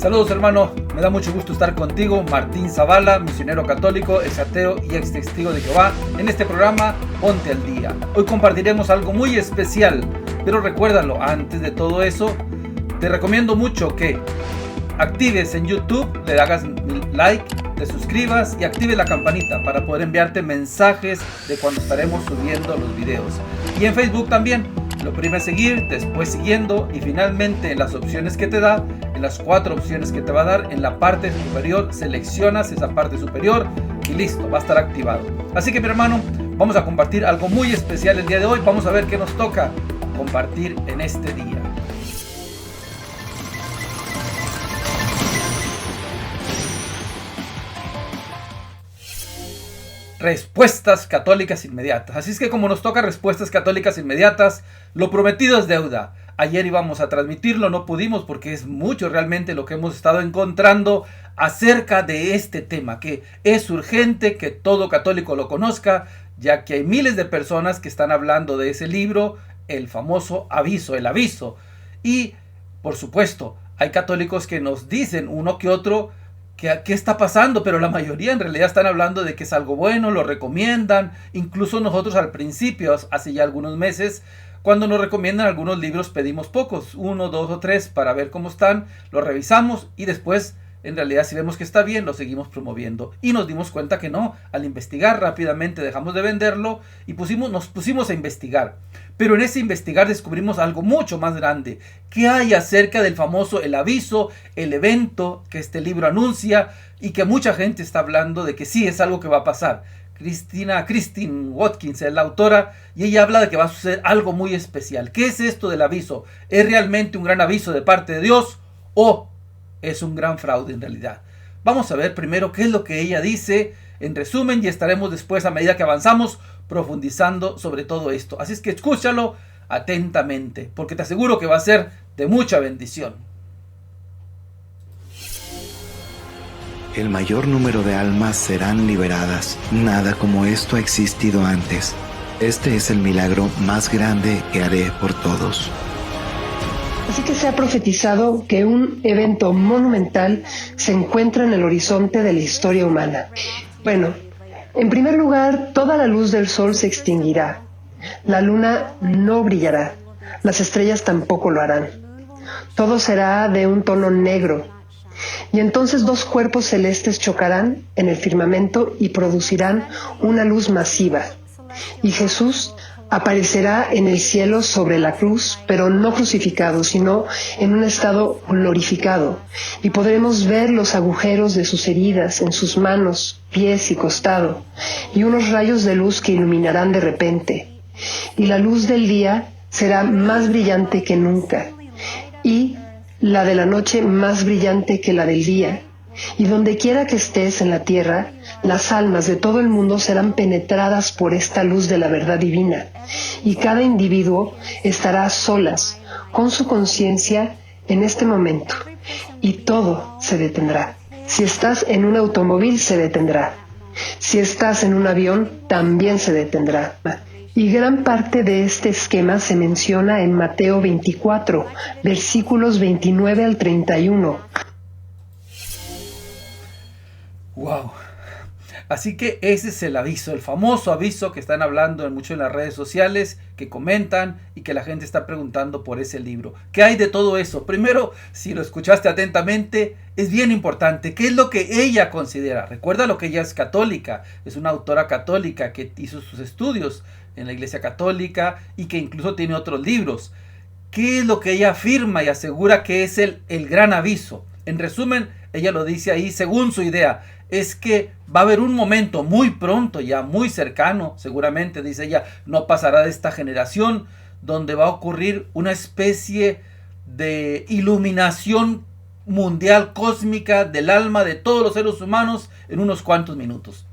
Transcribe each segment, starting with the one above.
Saludos, hermano, me da mucho gusto estar contigo, Martín Zavala, misionero católico, ex ateo y ex testigo de Jehová, en este programa Ponte al Día. Hoy compartiremos algo muy especial, pero recuérdalo, antes de todo eso, te recomiendo mucho que actives en YouTube, le hagas like, te suscribas y actives la campanita para poder enviarte mensajes de cuando estaremos subiendo los videos. Y en Facebook también, lo primero es seguir, después siguiendo y finalmente en las opciones que te da, en las 4 opciones que te va a dar, en la parte superior seleccionas esa parte superior y listo, va a estar activado. Así que mi hermano, vamos a compartir algo muy especial el día de hoy. Vamos a ver qué nos toca compartir en este día. Respuestas católicas inmediatas. Así es que como nos toca respuestas católicas inmediatas, lo prometido es deuda. Ayer íbamos a transmitirlo, no pudimos porque es mucho realmente lo que hemos estado encontrando acerca de este tema, que es urgente que todo católico lo conozca, ya que hay miles de personas que están hablando de ese libro, el famoso aviso, el aviso. Y, por supuesto, hay católicos que nos dicen uno que otro ¿qué está pasando? Pero la mayoría en realidad están hablando de que es algo bueno, lo recomiendan. Incluso nosotros al principio, hace ya algunos meses, cuando nos recomiendan algunos libros pedimos pocos, 1, 2 o 3 para ver cómo están, los revisamos y después en realidad si vemos que está bien lo seguimos promoviendo. Y nos dimos cuenta que no, al investigar rápidamente dejamos de venderlo y nos pusimos a investigar. Pero en ese investigar descubrimos algo mucho más grande. ¿Qué hay acerca del famoso el aviso, el evento que este libro anuncia y que mucha gente está hablando de que sí es algo que va a pasar? Christine Watkins es la autora y ella habla de que va a suceder algo muy especial. ¿Qué es esto del aviso? ¿Es realmente un gran aviso de parte de Dios o es un gran fraude en realidad? Vamos a ver primero qué es lo que ella dice en resumen y estaremos después, a medida que avanzamos, profundizando sobre todo esto. Así es que escúchalo atentamente porque te aseguro que va a ser de mucha bendición. El mayor número de almas serán liberadas. Nada como esto ha existido antes. Este es el milagro más grande que haré por todos. Así que se ha profetizado que un evento monumental se encuentra en el horizonte de la historia humana. Bueno, en primer lugar, toda la luz del sol se extinguirá. La luna no brillará. Las estrellas tampoco lo harán. Todo será de un tono negro. Y entonces 2 cuerpos celestes chocarán en el firmamento y producirán una luz masiva. Y Jesús aparecerá en el cielo sobre la cruz, pero no crucificado, sino en un estado glorificado. Y podremos ver los agujeros de sus heridas en sus manos, pies y costado, y unos rayos de luz que iluminarán de repente. Y la luz del día será más brillante que nunca, y la de la noche más brillante que la del día. Y donde quiera que estés en la tierra, las almas de todo el mundo serán penetradas por esta luz de la verdad divina, y cada individuo estará a solas con su conciencia en este momento, y todo se detendrá. Si estás en un automóvil, se detendrá. Si estás en un avión, también se detendrá. Y gran parte de este esquema se menciona en Mateo 24, versículos 29 al 31. ¡Wow! Así que ese es el aviso, el famoso aviso que están hablando mucho en las redes sociales, que comentan y que la gente está preguntando por ese libro. ¿Qué hay de todo eso? Primero, si lo escuchaste atentamente, es bien importante. ¿Qué es lo que ella considera? Recuerda lo que ella es católica, es una autora católica que hizo sus estudios en la Iglesia Católica y que incluso tiene otros libros. ¿Qué es lo que ella afirma y asegura que es el gran aviso? En resumen, ella lo dice ahí según su idea. Es que va a haber un momento muy pronto, ya muy cercano, seguramente, dice ella, no pasará de esta generación, donde va a ocurrir una especie de iluminación mundial cósmica del alma de todos los seres humanos en unos cuantos minutos.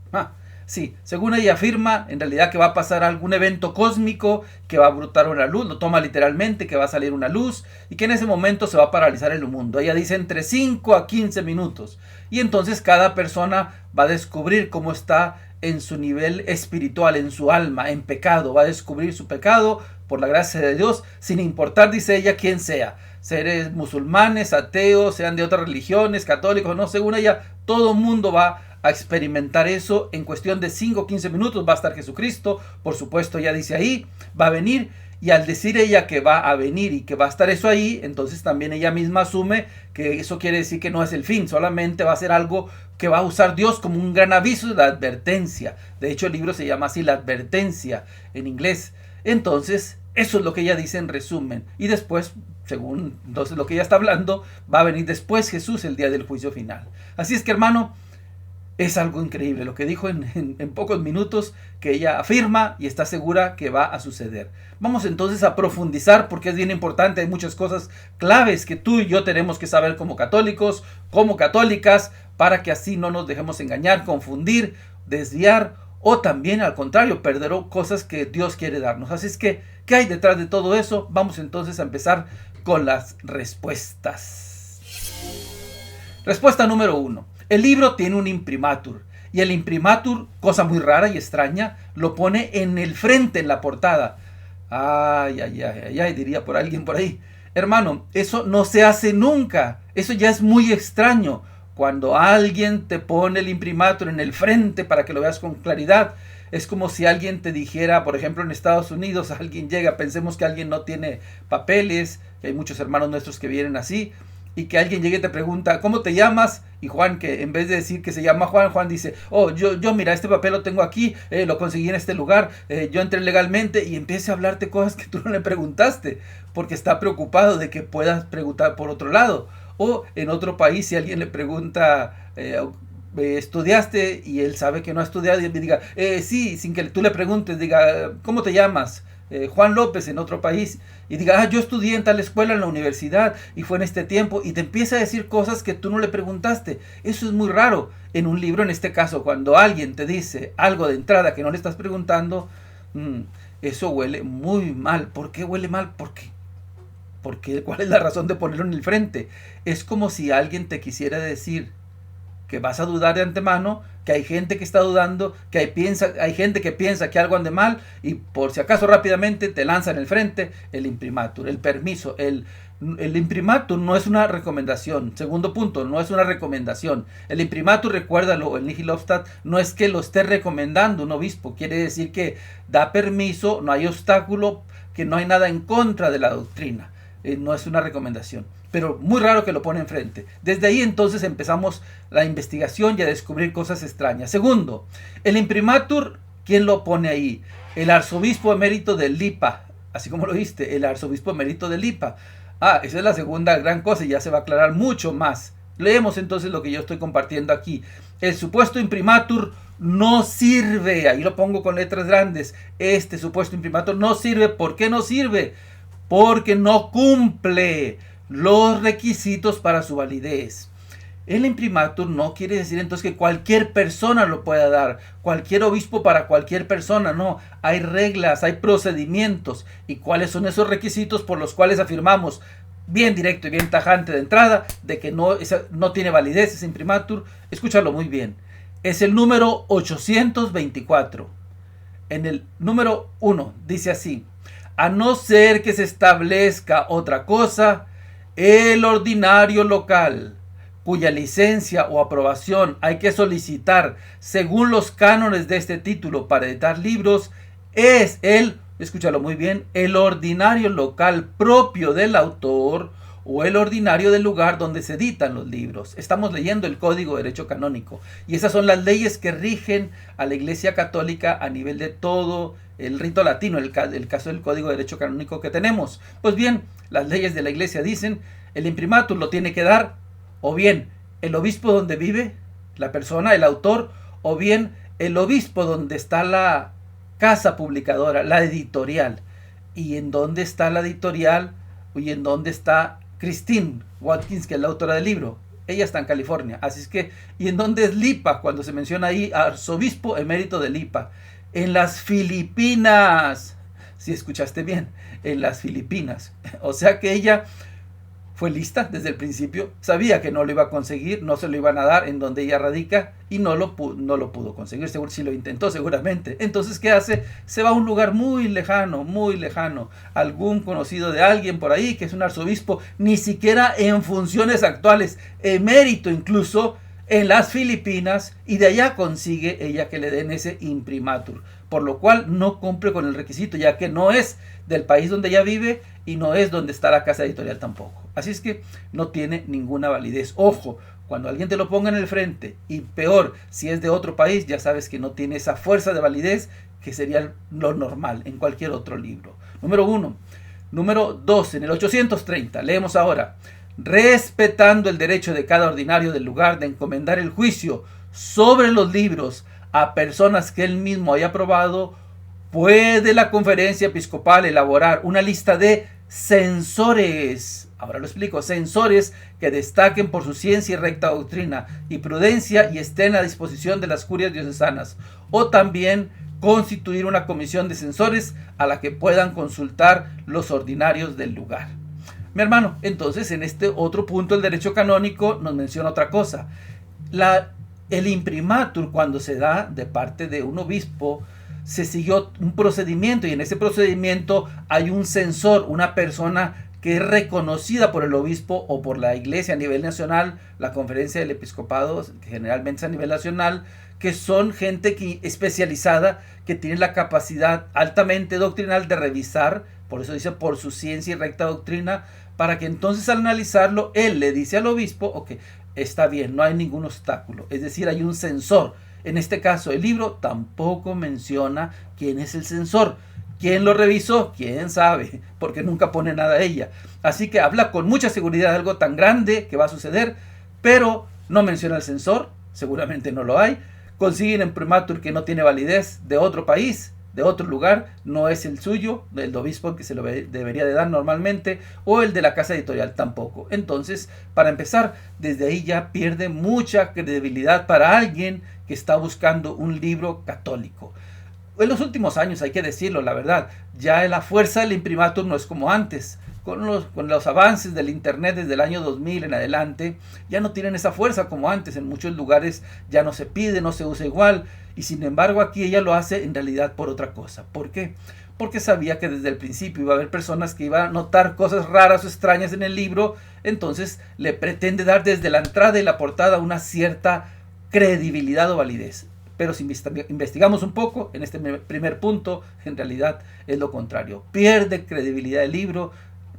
Sí, según ella afirma, en realidad que va a pasar algún evento cósmico, que va a brotar una luz, lo toma literalmente, que va a salir una luz y que en ese momento se va a paralizar el mundo. Ella dice entre 5 a 15 minutos. Y entonces cada persona va a descubrir cómo está en su nivel espiritual, en su alma, en pecado. Va a descubrir su pecado por la gracia de Dios, sin importar, dice ella, quién sea. seres musulmanes, ateos, sean de otras religiones, católicos, no, según ella, todo mundo va a experimentar eso en cuestión de 5 o 15 minutos. Va a estar Jesucristo, por supuesto, ya dice ahí, va a venir. Y al decir ella que va a venir y que va a estar eso ahí, entonces también ella misma asume que eso quiere decir que no es el fin, solamente va a ser algo que va a usar Dios como un gran aviso, la advertencia. De hecho, el libro se llama así, la advertencia en inglés. Entonces, eso es lo que ella dice en resumen. Y después, según entonces lo que ella está hablando, va a venir después Jesús el día del juicio final. Así es que, hermano, es algo increíble lo que dijo en pocos minutos, que ella afirma y está segura que va a suceder. Vamos entonces a profundizar porque es bien importante. Hay muchas cosas claves que tú y yo tenemos que saber como católicos, como católicas, para que así no nos dejemos engañar, confundir, desviar o también al contrario, perder cosas que Dios quiere darnos. Así es que, ¿qué hay detrás de todo eso? Vamos entonces a empezar con las respuestas. Respuesta número 1. El libro tiene un imprimatur, y el imprimatur, cosa muy rara y extraña, lo pone en el frente, en la portada. Ay, ay, ay, ay, ay, diría por alguien por ahí. Hermano, eso no se hace nunca, eso ya es muy extraño. Cuando alguien te pone el imprimatur en el frente para que lo veas con claridad, es como si alguien te dijera, por ejemplo en Estados Unidos, alguien llega, pensemos que alguien no tiene papeles, que hay muchos hermanos nuestros que vienen así, y que alguien llegue y te pregunta, ¿cómo te llamas? Y Juan, que en vez de decir que se llama Juan, Juan dice, oh, yo mira, este papel lo tengo aquí, lo conseguí en este lugar, yo entré legalmente, y empiece a hablarte cosas que tú no le preguntaste, porque está preocupado de que puedas preguntar por otro lado. O en otro país, si alguien le pregunta, ¿estudiaste? Y él sabe que no ha estudiado, y él diga, sí, sin que tú le preguntes, diga, ¿cómo te llamas? Juan López en otro país, y diga, yo estudié en tal escuela en la universidad y fue en este tiempo, y te empieza a decir cosas que tú no le preguntaste. Eso es muy raro en un libro. En este caso, cuando alguien te dice algo de entrada que no le estás preguntando, eso huele muy mal. ¿Por qué huele mal? Porque ¿cuál es la razón de ponerlo en el frente? Es como si alguien te quisiera decir que vas a dudar de antemano, que hay gente que está dudando, que hay gente que piensa que algo ande mal, y por si acaso rápidamente te lanzan en el frente el imprimatur, el permiso. El imprimatur no es una recomendación. Segundo punto, no es una recomendación. El imprimatur, recuérdalo, el nihil obstat, no es que lo esté recomendando un obispo. Quiere decir que da permiso, no hay obstáculo, que no hay nada en contra de la doctrina. No es una recomendación. Pero muy raro que lo pone enfrente. Desde ahí entonces empezamos la investigación y a descubrir cosas extrañas. Segundo, el imprimatur, ¿quién lo pone ahí? El arzobispo emérito de Lipa. Así como lo viste, el arzobispo emérito de Lipa. Esa es la segunda gran cosa y ya se va a aclarar mucho más. Leemos entonces lo que yo estoy compartiendo aquí. El supuesto imprimatur no sirve. Ahí lo pongo con letras grandes. Este supuesto imprimatur no sirve. ¿Por qué no sirve? Porque no cumple los requisitos para su validez. El imprimatur no quiere decir entonces que cualquier persona lo pueda dar, cualquier obispo para cualquier persona. No, hay reglas, hay procedimientos. ¿Y cuáles son esos requisitos por los cuales afirmamos bien directo y bien tajante de entrada de que no tiene validez ese imprimatur? Escúchalo muy bien. Es el número 824. En el número 1 dice así: a no ser que se establezca otra cosa, el ordinario local, cuya licencia o aprobación hay que solicitar según los cánones de este título para editar libros, es escúchalo muy bien, el ordinario local propio del autor o el ordinario del lugar donde se editan los libros. Estamos leyendo el Código de Derecho Canónico y esas son las leyes que rigen a la Iglesia Católica a nivel de todo el rito latino, el caso del Código de Derecho Canónico que tenemos. Pues bien, las leyes de la Iglesia dicen, el imprimatur lo tiene que dar o bien el obispo donde vive la persona, el autor, o bien el obispo donde está la casa publicadora, la editorial. ¿Y en dónde está la editorial? ¿Y en dónde está Christine Watkins, que es la autora del libro? Ella está en California. Así es que, ¿y en dónde es Lipa? Cuando se menciona ahí arzobispo emérito de Lipa. En las Filipinas. Si escuchaste bien, en las Filipinas. O sea que ella fue lista desde el principio, sabía que no lo iba a conseguir, no se lo iban a dar en donde ella radica y no lo pudo conseguir, seguro si lo intentó seguramente. Entonces, ¿qué hace? Se va a un lugar muy lejano, algún conocido de alguien por ahí que es un arzobispo, ni siquiera en funciones actuales, emérito incluso, en las Filipinas, y de allá consigue ella que le den ese imprimatur, por lo cual no cumple con el requisito, ya que no es del país donde ella vive y no es donde está la casa editorial tampoco. Así es que no tiene ninguna validez. Ojo, cuando alguien te lo ponga en el frente, y peor, si es de otro país, ya sabes que no tiene esa fuerza de validez que sería lo normal en cualquier otro libro. Número 1. Número 2, en el 830, leemos ahora: respetando el derecho de cada ordinario del lugar de encomendar el juicio sobre los libros a personas que él mismo haya aprobado, puede la conferencia episcopal elaborar una lista de censores. Ahora lo explico: censores que destaquen por su ciencia y recta doctrina y prudencia y estén a disposición de las curias diocesanas, o también constituir una comisión de censores a la que puedan consultar los ordinarios del lugar. Mi hermano, entonces en este otro punto el derecho canónico nos menciona otra cosa. El imprimatur, cuando se da de parte de un obispo, se siguió un procedimiento, y en ese procedimiento hay un censor, una persona que es reconocida por el obispo o por la iglesia a nivel nacional, la conferencia del episcopado, que generalmente es a nivel nacional, que son gente especializada, que tiene la capacidad altamente doctrinal de revisar, por eso dice por su ciencia y recta doctrina, para que entonces al analizarlo, él le dice al obispo: ok, está bien, no hay ningún obstáculo. Es decir, hay un censor. En este caso, el libro tampoco menciona quién es el censor. ¿Quién lo revisó? ¿Quién sabe? Porque nunca pone nada a ella. Así que habla con mucha seguridad de algo tan grande que va a suceder, pero no menciona el censor, seguramente no lo hay. Consiguen imprimatur que no tiene validez de otro país, de otro lugar, no es el suyo, del obispo que se lo debería de dar normalmente, o el de la casa editorial tampoco. Entonces, para empezar, desde ahí ya pierde mucha credibilidad para alguien que está buscando un libro católico. En los últimos años, hay que decirlo, la verdad, ya la fuerza del imprimatur no es como antes. Con los avances del internet desde el año 2000 en adelante, ya no tienen esa fuerza como antes. En muchos lugares ya no se pide, no se usa igual, y sin embargo aquí ella lo hace en realidad por otra cosa. ¿Por qué? Porque sabía que desde el principio iba a haber personas que iban a notar cosas raras o extrañas en el libro, entonces le pretende dar desde la entrada y la portada una cierta credibilidad o validez. Pero si investigamos un poco en este primer punto, en realidad es lo contrario. Pierde credibilidad el libro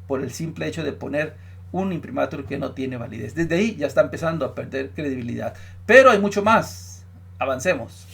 por el simple hecho de poner un imprimatur que no tiene validez. Desde ahí ya está empezando a perder credibilidad. Pero hay mucho más. Avancemos.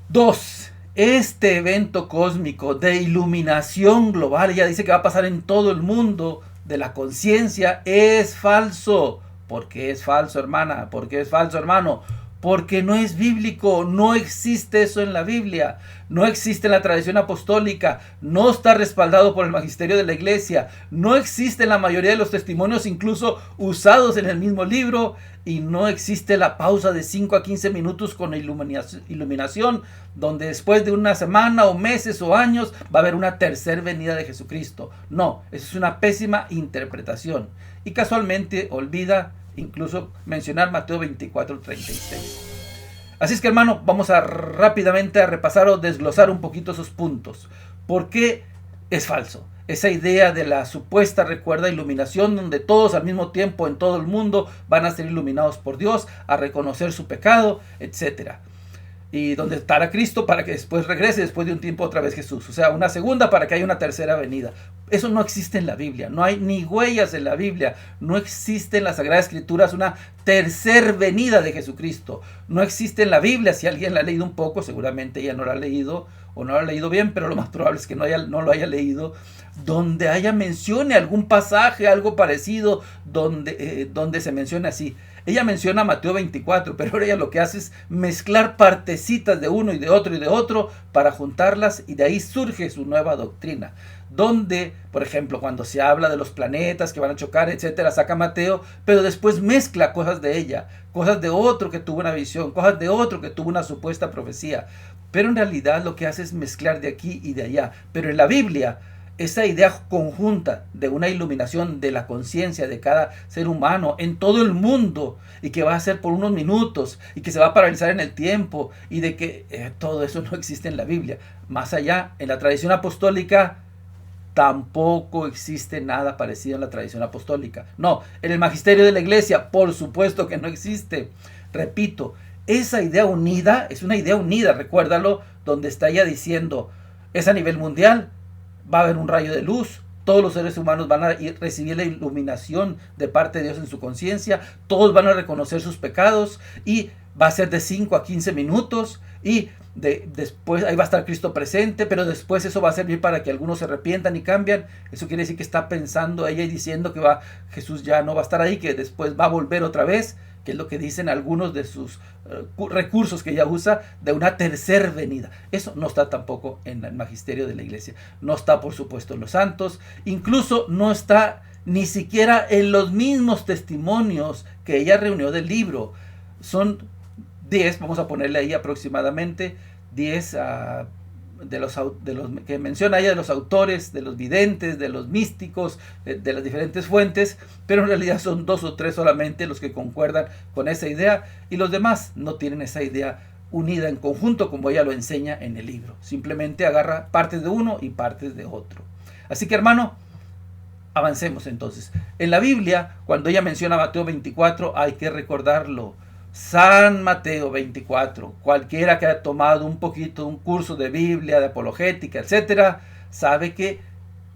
2. Este evento cósmico de iluminación global, ella dice que va a pasar en todo el mundo, de la conciencia, es falso. ¿Por qué es falso, hermana? ¿Por qué es falso, hermano? Porque no es bíblico, no existe eso en la Biblia, no existe en la tradición apostólica, no está respaldado por el magisterio de la iglesia, no existe en la mayoría de los testimonios incluso usados en el mismo libro, y no existe la pausa de 5 a 15 minutos con iluminación, donde después de una semana o meses o años va a haber una tercera venida de Jesucristo. No, eso es una pésima interpretación, y casualmente olvida incluso mencionar Mateo 24:36. Así es que, hermano, vamos a rápidamente a repasar o desglosar un poquito esos puntos. ¿Por qué es falso? Esa idea de la supuesta, recuerda, iluminación, donde todos al mismo tiempo en todo el mundo van a ser iluminados por Dios, a reconocer su pecado, etcétera. Y donde estará Cristo para que después regrese, después de un tiempo otra vez Jesús. O sea, una segunda para que haya una tercera venida. Eso no existe en la Biblia. No hay ni huellas en la Biblia. No existe en las Sagradas Escrituras una tercera venida de Jesucristo. No existe en la Biblia. Si alguien la ha leído un poco, seguramente ella no la ha leído o no lo ha leído bien, pero lo más probable es que no lo haya leído, donde haya mencione algún pasaje, algo parecido, donde se mencione así. Ella menciona Mateo 24, pero ahora ella lo que hace es mezclar partecitas de uno y de otro para juntarlas, y de ahí surge su nueva doctrina. Donde, por ejemplo, cuando se habla de los planetas que van a chocar, etcétera, saca Mateo, pero después mezcla cosas de ella, cosas de otro que tuvo una visión, cosas de otro que tuvo una supuesta profecía. Pero en realidad lo que hace es mezclar de aquí y de allá. Pero en la Biblia, esa idea conjunta de una iluminación de la conciencia de cada ser humano en todo el mundo, y que va a ser por unos minutos y que se va a paralizar en el tiempo, y de que todo eso no existe en la Biblia. Más allá, en la tradición apostólica tampoco existe nada parecido en la tradición apostólica. No, en el magisterio de la iglesia, por supuesto que no existe. Repito, esa idea unida es una idea unida, recuérdalo, donde está ella diciendo, es a nivel mundial, va a haber un rayo de luz, todos los seres humanos van a recibir la iluminación de parte de Dios en su conciencia, todos van a reconocer sus pecados, y va a ser de 5 a 15 minutos, y después ahí va a estar Cristo presente, pero después eso va a servir para que algunos se arrepientan y cambian. Eso quiere decir que está pensando ella y diciendo que Jesús ya no va a estar ahí, que después va a volver otra vez, que es lo que dicen algunos de sus recursos que ella usa, de una tercer venida. Eso no está tampoco en el magisterio de la iglesia, no está por supuesto en los santos, incluso no está ni siquiera en los mismos testimonios que ella reunió del libro. Son 10, vamos a ponerle ahí aproximadamente 10 de los que menciona ella, de los autores, de los videntes, de los místicos, de las diferentes fuentes, pero en realidad son 2 o 3 solamente los que concuerdan con esa idea, y los demás no tienen esa idea unida en conjunto como ella lo enseña en el libro. Simplemente agarra partes de uno y partes de otro. Así que, hermano, avancemos entonces. En la Biblia, cuando ella menciona Mateo 24, hay que recordarlo. San Mateo 24, cualquiera que haya tomado un poquito un curso de Biblia, de apologética, etcétera, sabe que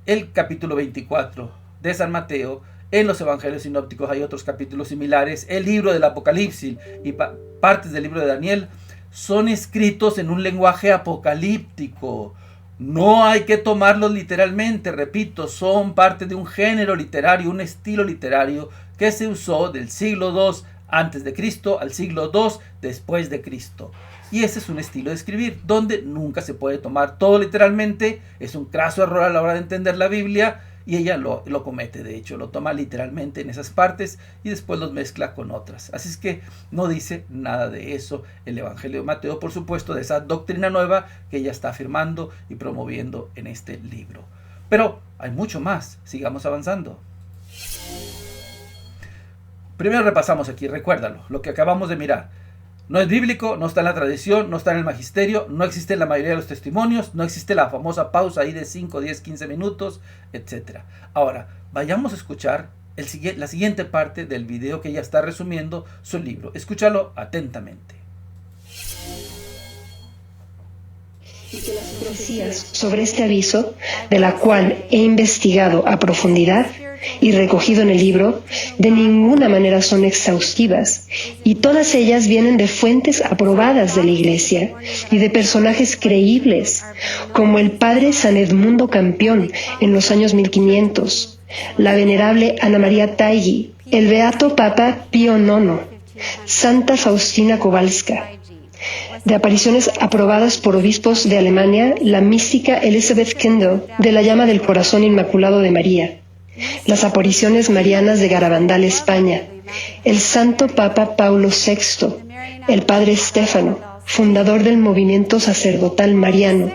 el capítulo 24 de San Mateo, en los evangelios sinópticos hay otros capítulos similares, el libro del Apocalipsis y partes del libro de Daniel son escritos en un lenguaje apocalíptico. No hay que tomarlos literalmente, repito, son parte de un género literario, un estilo literario que se usó del siglo II antes de Cristo al siglo II después de Cristo. Y ese es un estilo de escribir donde nunca se puede tomar todo literalmente. Es un craso error a la hora de entender la Biblia, y ella lo comete. De hecho, lo toma literalmente en esas partes y después los mezcla con otras. Así es que no dice nada de eso el Evangelio de Mateo, por supuesto, de esa doctrina nueva que ella está afirmando y promoviendo en este libro. Pero hay mucho más. Sigamos avanzando. Primero repasamos aquí, recuérdalo, lo que acabamos de mirar. No es bíblico, no está en la tradición, no está en el magisterio, no existe en la mayoría de los testimonios, no existe la famosa pausa ahí de 5, 10, 15 minutos, etc. Ahora, vayamos a escuchar la siguiente parte del video que ella está resumiendo su libro. Escúchalo atentamente. Sobre este aviso, de la cual he investigado a profundidad y recogido en el libro, de ninguna manera son exhaustivas, y todas ellas vienen de fuentes aprobadas de la Iglesia y de personajes creíbles, como el padre San Edmundo Campión en los años 1500, la venerable Ana María Taigi, el beato Papa Pío IX, Santa Faustina Kowalska. De apariciones aprobadas por obispos de Alemania, la mística Elizabeth Kendall, de la llama del corazón inmaculado de María. Las apariciones marianas de Garabandal, España, el santo Papa Paulo VI, el padre Stefano, fundador del movimiento sacerdotal mariano,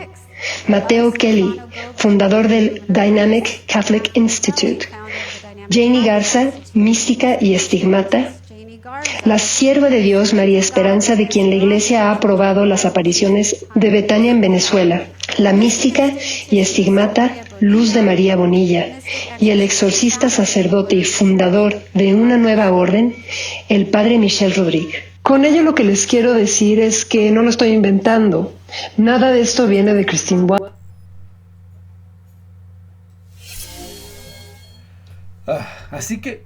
Mateo Kelly, fundador del Dynamic Catholic Institute, Janie Garza, mística y estigmata, la sierva de Dios María Esperanza, de quien la Iglesia ha aprobado las apariciones de Betania en Venezuela, la mística y estigmata Luz de María Bonilla, y el exorcista sacerdote y fundador de una nueva orden, el padre Michel Rodríguez. Con ello lo que les quiero decir es que no lo estoy inventando. Nada de esto viene de Christine Watt. Así que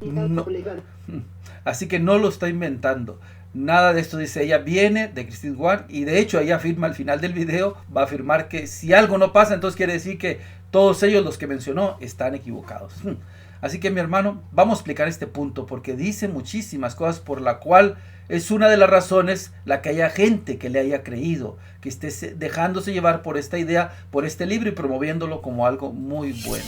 no lo está inventando. Nada de esto, dice ella, viene de Christine Ward, y de hecho ella afirma al final del video, va a afirmar que si algo no pasa, entonces quiere decir que todos ellos, los que mencionó, están equivocados. Así que, mi hermano, vamos a explicar este punto, porque dice muchísimas cosas por la cual es una de las razones la que haya gente que le haya creído, que esté dejándose llevar por esta idea, por este libro, y promoviéndolo como algo muy bueno.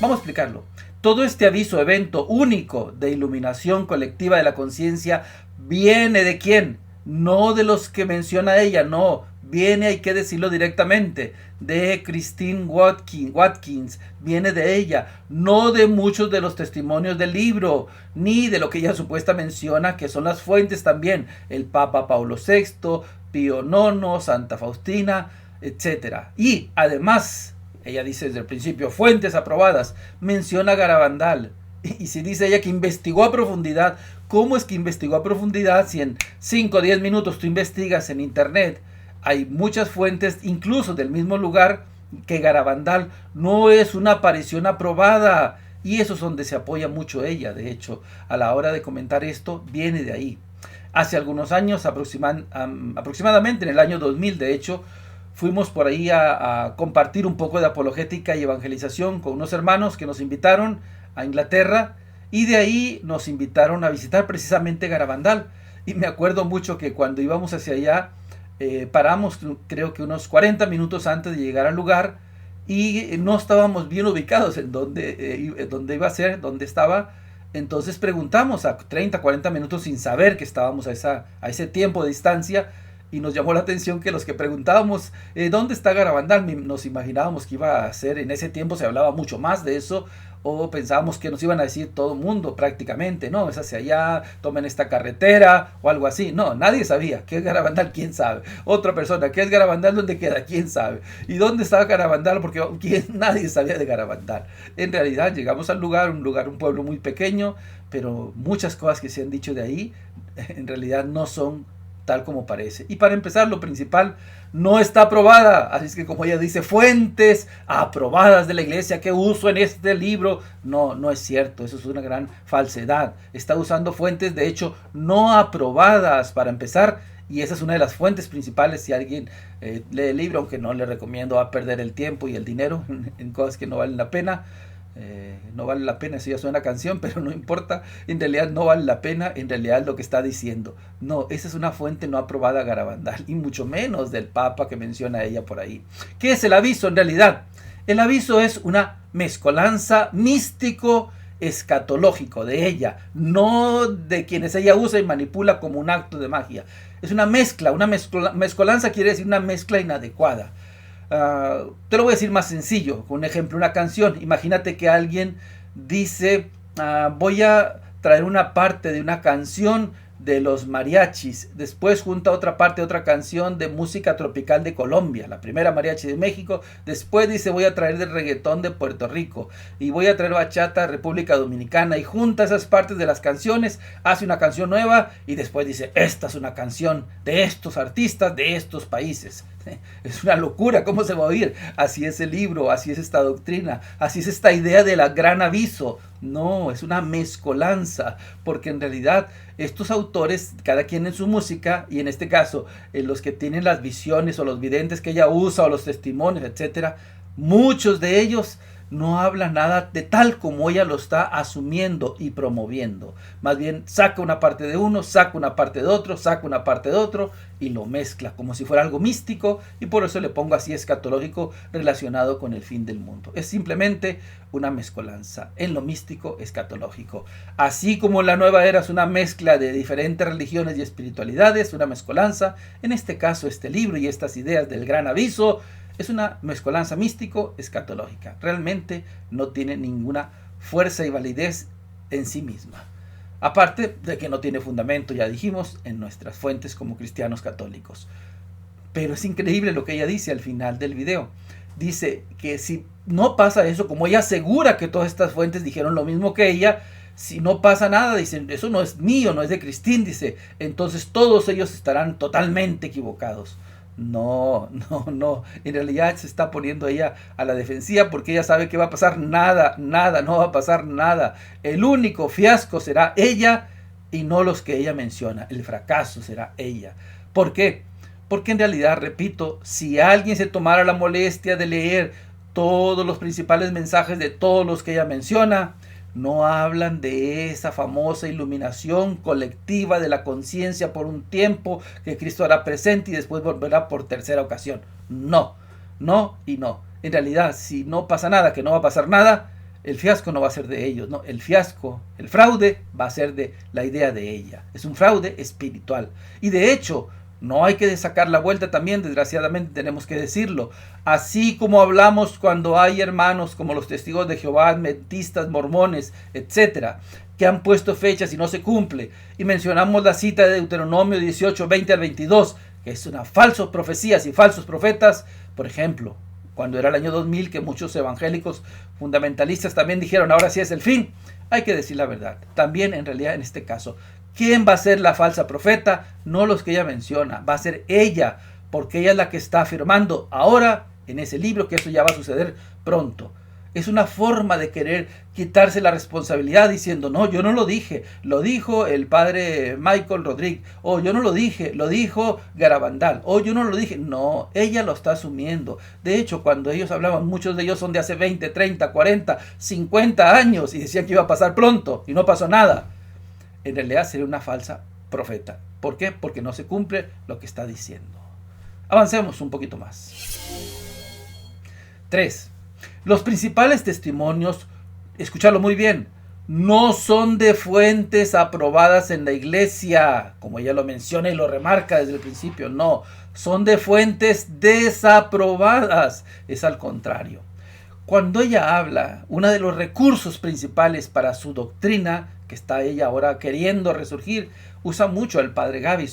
Vamos a explicarlo. Todo este aviso, evento único de iluminación colectiva de la conciencia, ¿viene de quién? no de los que menciona ella, no, viene, hay que decirlo directamente, de Christine Watkins, viene de ella, no de muchos de los testimonios del libro, ni de lo que ella supuesta menciona, que son las fuentes también, el Papa Pablo VI, Pío IX, Santa Faustina, etc. Y además, ella dice desde el principio, fuentes aprobadas, menciona Garabandal. Y si dice ella que investigó a profundidad, ¿cómo es que investigó a profundidad si en 5 o 10 minutos tú investigas en internet? Hay muchas fuentes, incluso del mismo lugar, que Garabandal no es una aparición aprobada. Y eso es donde se apoya mucho ella. De hecho, a la hora de comentar esto, viene de ahí. Hace algunos años, aproximadamente en el año 2000, de hecho, fuimos por ahí a compartir un poco de apologética y evangelización con unos hermanos que nos invitaron a Inglaterra, y de ahí nos invitaron a visitar precisamente Garabandal. Y me acuerdo mucho que cuando íbamos hacia allá, paramos creo que unos 40 minutos antes de llegar al lugar, y no estábamos bien ubicados en dónde iba a ser, dónde estaba. Entonces preguntamos a 30, 40 minutos sin saber que estábamos a ese tiempo de distancia, y nos llamó la atención que los que preguntábamos ¿dónde está Garabandal? Nos imaginábamos que iba a ser, en ese tiempo se hablaba mucho más de eso, o pensábamos que nos iban a decir todo el mundo prácticamente, no, es hacia allá, tomen esta carretera o algo así. No, nadie sabía. ¿Qué es Garabandal? ¿Quién sabe? Otra persona, ¿qué es Garabandal? ¿Dónde queda? ¿Quién sabe? ¿Y dónde estaba Garabandal? Porque nadie sabía de Garabandal. En realidad llegamos al lugar, un pueblo muy pequeño, pero muchas cosas que se han dicho de ahí en realidad no son tal como parece. Y para empezar, lo principal, no está aprobada. Así es que, como ella dice, fuentes aprobadas de la iglesia que uso en este libro, no es cierto. Eso es una gran falsedad. Está usando fuentes, de hecho, no aprobadas para empezar. Y esa es una de las fuentes principales. Si alguien lee el libro, aunque no le recomiendo, va a perder el tiempo y el dinero en cosas que no valen la pena. No vale la pena, eso ya suena canción, pero no importa, en realidad no vale la pena, en realidad lo que está diciendo. No, esa es una fuente no aprobada Garabandal, y mucho menos del Papa que menciona ella por ahí. ¿Qué es el aviso en realidad? El aviso es una mezcolanza místico escatológico de ella, no de quienes ella usa y manipula como un acto de magia. Es una mezcolanza quiere decir una mezcla inadecuada. Te lo voy a decir más sencillo, con un ejemplo, una canción. Imagínate que alguien dice, voy a traer una parte de una canción de los mariachis, después junta otra parte de otra canción de música tropical de Colombia, la primera mariachi de México, después dice voy a traer del reggaetón de Puerto Rico, y voy a traer bachata de República Dominicana, y junta esas partes de las canciones, hace una canción nueva, y después dice, esta es una canción de estos artistas, de estos países. Es una locura, ¿cómo se va a oír? Así es el libro, así es esta doctrina, así es esta idea del gran aviso. No, es una mezcolanza, porque en realidad estos autores, cada quien en su música, y en este caso los que tienen las visiones o los videntes que ella usa o los testimonios, etcétera, muchos de ellos no habla nada de tal como ella lo está asumiendo y promoviendo. Más bien saca una parte de uno, saca una parte de otro, saca una parte de otro y lo mezcla como si fuera algo místico, y por eso le pongo así escatológico relacionado con el fin del mundo. Es simplemente una mezcolanza en lo místico escatológico. Así como la nueva era es una mezcla de diferentes religiones y espiritualidades, una mezcolanza, en este caso este libro y estas ideas del gran aviso es una mezcolanza místico-escatológica. Realmente no tiene ninguna fuerza y validez en sí misma. Aparte de que no tiene fundamento, ya dijimos, en nuestras fuentes como cristianos católicos. Pero es increíble lo que ella dice al final del video. Dice que si no pasa eso, como ella asegura que todas estas fuentes dijeron lo mismo que ella, si no pasa nada, dicen, eso no es mío, no es de Christine, dice, entonces todos ellos estarán totalmente equivocados. No, en realidad se está poniendo ella a la defensiva porque ella sabe que va a pasar nada, no va a pasar nada. El único fiasco será ella y no los que ella menciona. El fracaso será ella. ¿Por qué? Porque en realidad, repito, si alguien se tomara la molestia de leer todos los principales mensajes de todos los que ella menciona, no hablan de esa famosa iluminación colectiva de la conciencia por un tiempo que Cristo hará presente y después volverá por tercera ocasión. No y no. En realidad, si no pasa nada, que no va a pasar nada, el fiasco no va a ser de ellos, no, el fiasco, el fraude va a ser de la idea de ella. Es un fraude espiritual. Y de hecho, no hay que sacar la vuelta también, desgraciadamente tenemos que decirlo. Así como hablamos cuando hay hermanos como los testigos de Jehová, adventistas, mormones, etcétera, que han puesto fechas y no se cumple. Y mencionamos la cita de Deuteronomio 18, 20 al 22, que es una falsa profecías y falsos profetas. Por ejemplo, cuando era el año 2000, que muchos evangélicos fundamentalistas también dijeron, ahora sí es el fin. Hay que decir la verdad. También en realidad en este caso, ¿quién va a ser la falsa profeta? No los que ella menciona, va a ser ella, porque ella es la que está afirmando ahora en ese libro que eso ya va a suceder pronto. Es una forma de querer quitarse la responsabilidad diciendo, no, yo no lo dije, lo dijo el padre Michael Rodríguez, o yo no lo dije, lo dijo Garabandal, o yo no lo dije. No, ella lo está asumiendo. De hecho, cuando ellos hablaban, muchos de ellos son de hace 20, 30, 40, 50 años y decían que iba a pasar pronto y no pasó nada. En realidad sería una falsa profeta. ¿Por qué? Porque no se cumple lo que está diciendo. Avancemos un poquito más. 3. Los principales testimonios, escuchadlo muy bien, no son de fuentes aprobadas en la iglesia, como ella lo menciona y lo remarca desde el principio. No, son de fuentes desaprobadas. Es al contrario. Cuando ella habla, uno de los recursos principales para su doctrina, que está ella ahora queriendo resurgir, usa mucho al padre Gaby,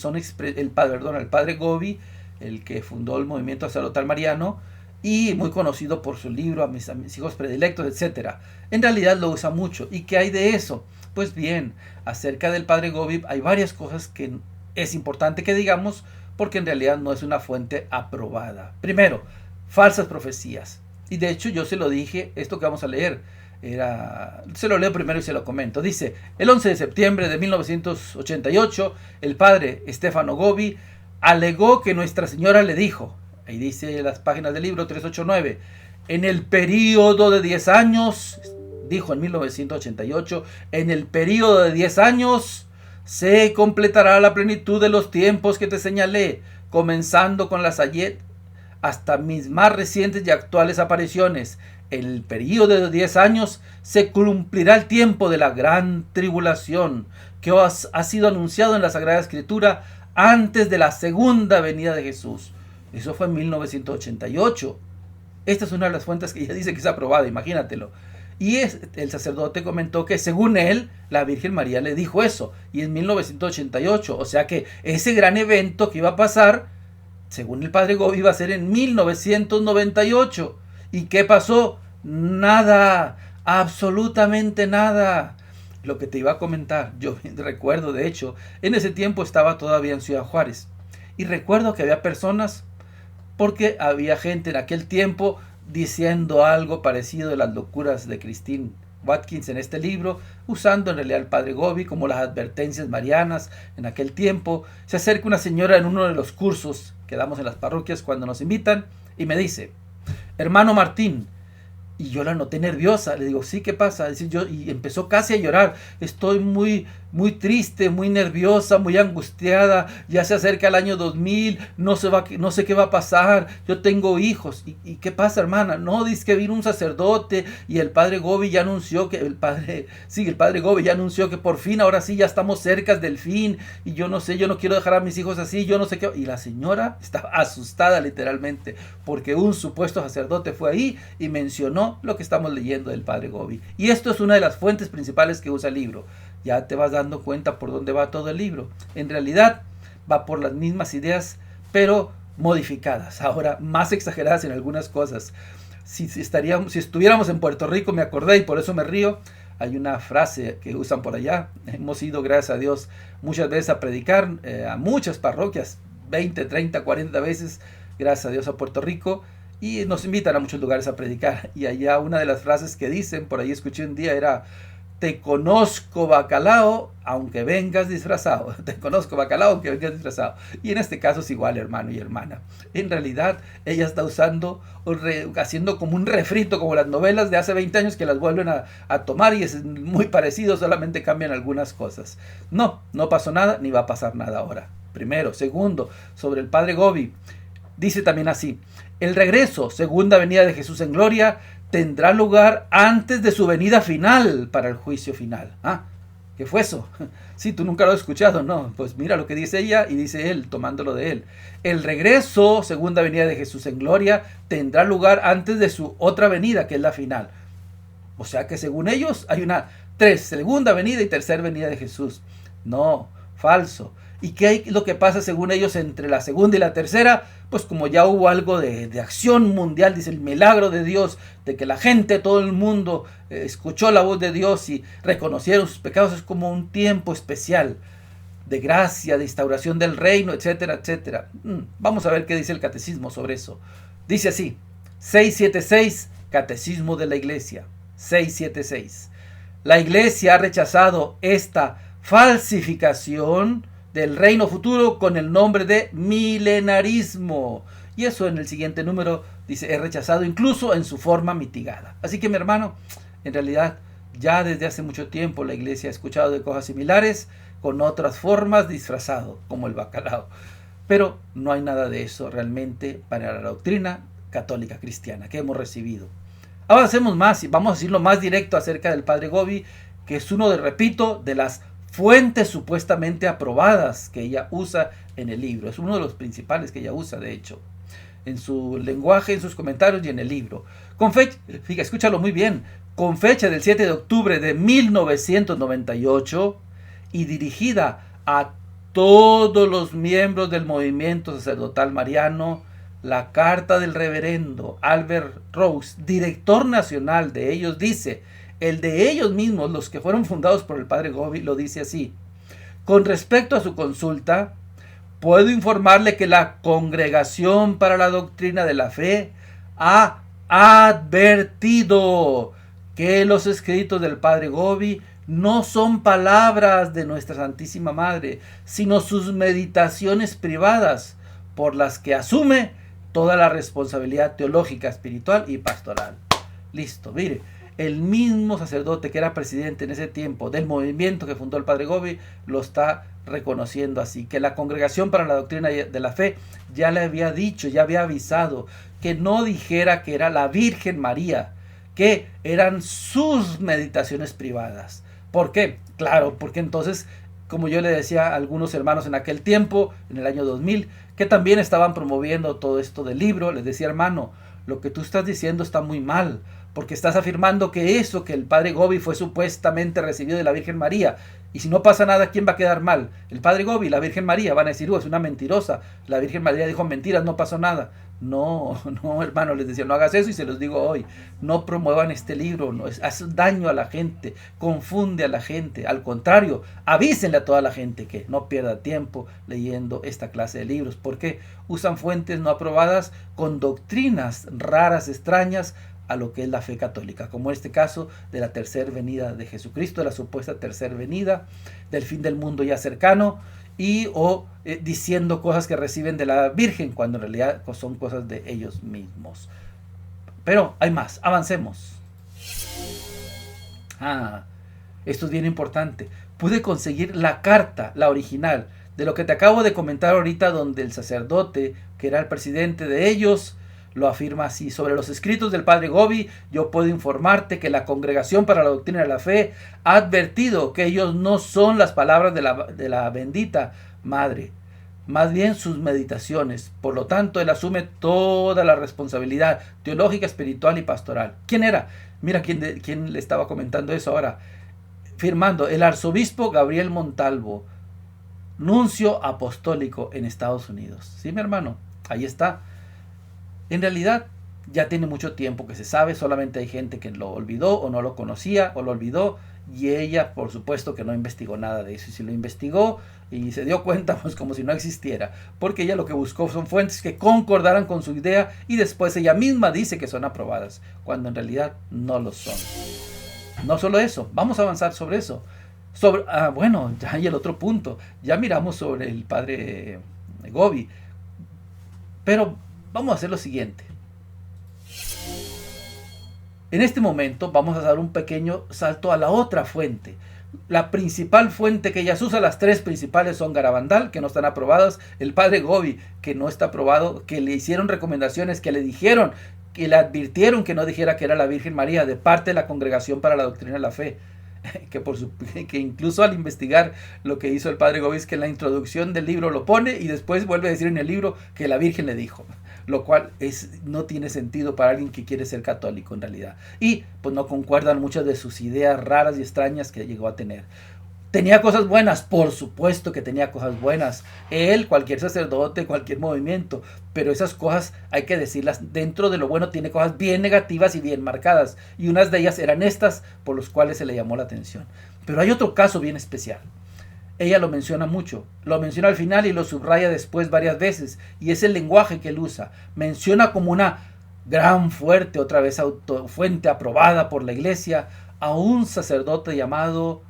el padre Gobi, el que fundó el movimiento sacerdotal mariano, y muy conocido por su libro a mis hijos predilectos, etc. En realidad lo usa mucho. ¿Y qué hay de eso? Pues bien, acerca del padre Gobi hay varias cosas que es importante que digamos, porque en realidad no es una fuente aprobada. Primero, falsas profecías. Y de hecho yo se lo dije, esto que vamos a leer, se lo leo primero y se lo comento. Dice, el 11 de septiembre de 1988, el padre Stefano Gobi alegó que Nuestra Señora le dijo, ahí dice las páginas del libro 389, en el período de 10 años, dijo en 1988, en el período de 10 años se completará la plenitud de los tiempos que te señalé, comenzando con las ayer hasta mis más recientes y actuales apariciones. En el período de 10 años se cumplirá el tiempo de la gran tribulación que ha sido anunciado en la Sagrada Escritura antes de la segunda venida de Jesús. Eso fue en 1988. Esta es una de las fuentes que ella dice que es aprobada, imagínatelo. Y el sacerdote comentó que según él, la Virgen María le dijo eso. Y en 1988. O sea que ese gran evento que iba a pasar, según el padre Gobi, iba a ser en 1998. ¿Y qué pasó? Nada. Absolutamente nada. Lo que te iba a comentar, yo recuerdo, de hecho, en ese tiempo estaba todavía en Ciudad Juárez. Y recuerdo que había personas, porque había gente en aquel tiempo diciendo algo parecido de las locuras de Christine Watkins en este libro, usando en realidad al padre Gobi como las advertencias marianas. En aquel tiempo se acerca una señora en uno de los cursos que damos en las parroquias cuando nos invitan y me dice, hermano Martín, y yo la noté nerviosa, le digo, sí, ¿qué pasa? Y empezó casi a llorar, estoy muy triste, muy nerviosa, muy angustiada, ya se acerca el año 2000, no sé qué va a pasar, yo tengo hijos. ¿Y qué pasa, hermana? No, dice que vino un sacerdote y el padre Gobi ya anunció que, el padre Gobi ya anunció que por fin, ahora sí, ya estamos cerca del fin, y yo no sé, yo no quiero dejar a mis hijos así, yo no sé qué. Y la señora estaba asustada literalmente, porque un supuesto sacerdote fue ahí y mencionó lo que estamos leyendo del padre Gobi. Y esto es una de las fuentes principales que usa el libro. Ya te vas dando cuenta por dónde va todo el libro. En realidad va por las mismas ideas, pero modificadas, ahora más exageradas en algunas cosas. Si estuviéramos en Puerto Rico, me acordé y por eso me río, hay una frase que usan por allá. Hemos ido, gracias a Dios, muchas veces a predicar a muchas parroquias, 20, 30, 40 veces, gracias a Dios, a Puerto Rico. Y nos invitan a muchos lugares a predicar. Y allá una de las frases que dicen, por ahí escuché un día, era, te conozco bacalao, aunque vengas disfrazado. Te conozco bacalao, aunque vengas disfrazado. Y en este caso es igual, hermano y hermana. En realidad, ella está usando, haciendo como un refrito, como las novelas de hace 20 años que las vuelven a tomar y es muy parecido, solamente cambian algunas cosas. No pasó nada, ni va a pasar nada ahora. Primero. Segundo, sobre el padre Gobi, dice también así, el regreso, segunda venida de Jesús en gloria, tendrá lugar antes de su venida final para el juicio final. ¿Qué fue eso? Sí, tú nunca lo has escuchado, ¿no? Pues mira lo que dice ella y dice él, tomándolo de él. El regreso, segunda venida de Jesús en gloria, tendrá lugar antes de su otra venida, que es la final. O sea que según ellos hay una segunda venida y tercera venida de Jesús. No, falso. ¿Y qué es lo que pasa según ellos entre la segunda y la tercera? Pues como ya hubo algo de acción mundial, dice el milagro de Dios, de que la gente, todo el mundo escuchó la voz de Dios y reconocieron sus pecados, es como un tiempo especial de gracia, de instauración del reino, etcétera, etcétera. Vamos a ver qué dice el catecismo sobre eso. Dice así, 676, Catecismo de la Iglesia, 676. La Iglesia ha rechazado esta falsificación del reino futuro con el nombre de milenarismo. Y eso en el siguiente número dice, es rechazado incluso en su forma mitigada. Así que mi hermano, en realidad ya desde hace mucho tiempo la Iglesia ha escuchado de cosas similares con otras formas disfrazado, como el bacalao. Pero no hay nada de eso realmente para la doctrina católica cristiana que hemos recibido. Avancemos más y vamos a decirlo más directo acerca del Padre Gobi, que es uno de las fuentes supuestamente aprobadas que ella usa en el libro. Es uno de los principales que ella usa, de hecho, en su lenguaje, en sus comentarios y en el libro. Fíjate, escúchalo muy bien, con fecha del 7 de octubre de 1998 y dirigida a todos los miembros del movimiento sacerdotal mariano, la carta del reverendo Albert Rose, director nacional de ellos, dice: el de ellos mismos, los que fueron fundados por el Padre Gobi, lo dice así: con respecto a su consulta, puedo informarle que la Congregación para la Doctrina de la Fe ha advertido que los escritos del Padre Gobi no son palabras de nuestra Santísima Madre, sino sus meditaciones privadas, por las que asume toda la responsabilidad teológica, espiritual y pastoral. Listo, mire. El mismo sacerdote que era presidente en ese tiempo del movimiento que fundó el Padre Gobi lo está reconociendo así, que la Congregación para la Doctrina de la Fe ya le había dicho, ya había avisado que no dijera que era la Virgen María, que eran sus meditaciones privadas. ¿Por qué? Claro, porque entonces, como yo le decía a algunos hermanos en aquel tiempo, en el año 2000, que también estaban promoviendo todo esto del libro, les decía: hermano, lo que tú estás diciendo está muy mal, porque estás afirmando que eso, que el Padre Gobi fue supuestamente recibido de la Virgen María, y si no pasa nada, ¿quién va a quedar mal? El Padre Gobi, la Virgen María. Van a decir: es una mentirosa, la Virgen María dijo mentiras, no pasó nada. No, hermano, les decía, no hagas eso, y se los digo hoy: no promuevan este libro, no, hace daño a la gente, confunde a la gente. Al contrario, avísenle a toda la gente que no pierda tiempo leyendo esta clase de libros, porque usan fuentes no aprobadas con doctrinas raras, extrañas a lo que es la fe católica, como este caso de la tercera venida de Jesucristo, de la supuesta tercera venida, del fin del mundo ya cercano, diciendo cosas que reciben de la Virgen, cuando en realidad son cosas de ellos mismos. Pero hay más, avancemos. Esto es bien importante. Pude conseguir la carta, la original, de lo que te acabo de comentar ahorita, donde el sacerdote, que era el presidente de ellos, lo afirma así: sobre los escritos del Padre Gobi, yo puedo informarte que la Congregación para la Doctrina de la Fe ha advertido que ellos no son las palabras de la bendita Madre, más bien sus meditaciones. Por lo tanto, él asume toda la responsabilidad teológica, espiritual y pastoral. ¿Quién era? Mira quién le estaba comentando eso ahora. Firmando: el arzobispo Gabriel Montalvo, nuncio apostólico en Estados Unidos. ¿Sí, mi hermano? Ahí está. En realidad ya tiene mucho tiempo que se sabe, solamente hay gente que lo olvidó o no lo conocía o lo olvidó, y ella por supuesto que no investigó nada de eso, y si lo investigó y se dio cuenta, pues como si no existiera, porque ella lo que buscó son fuentes que concordaran con su idea, y después ella misma dice que son aprobadas, cuando en realidad no lo son. No solo eso, vamos a avanzar sobre eso. Bueno, ya hay el otro punto, ya miramos sobre el Padre Gobi, pero vamos a hacer lo siguiente. En este momento vamos a dar un pequeño salto a la otra fuente. La principal fuente que ellas usan, las tres principales, son Garabandal, que no están aprobadas, el Padre Gobi, que no está aprobado, que le hicieron recomendaciones, que le dijeron y le advirtieron que no dijera que era la Virgen María, de parte de la Congregación para la Doctrina de la Fe. Que incluso al investigar lo que hizo el padre Govis, que en la introducción del libro lo pone y después vuelve a decir en el libro que la Virgen le dijo, lo cual no tiene sentido para alguien que quiere ser católico en realidad, y pues no concuerdan muchas de sus ideas raras y extrañas que llegó a tener. ¿Tenía cosas buenas? Por supuesto que tenía cosas buenas. Él, cualquier sacerdote, cualquier movimiento. Pero esas cosas hay que decirlas. Dentro de lo bueno tiene cosas bien negativas y bien marcadas. Y unas de ellas eran estas por las cuales se le llamó la atención. Pero hay otro caso bien especial. Ella lo menciona mucho. Lo menciona al final y lo subraya después varias veces. Y es el lenguaje que él usa. Menciona como una gran fuerte, otra vez fuente aprobada por la iglesia, a un sacerdote llamado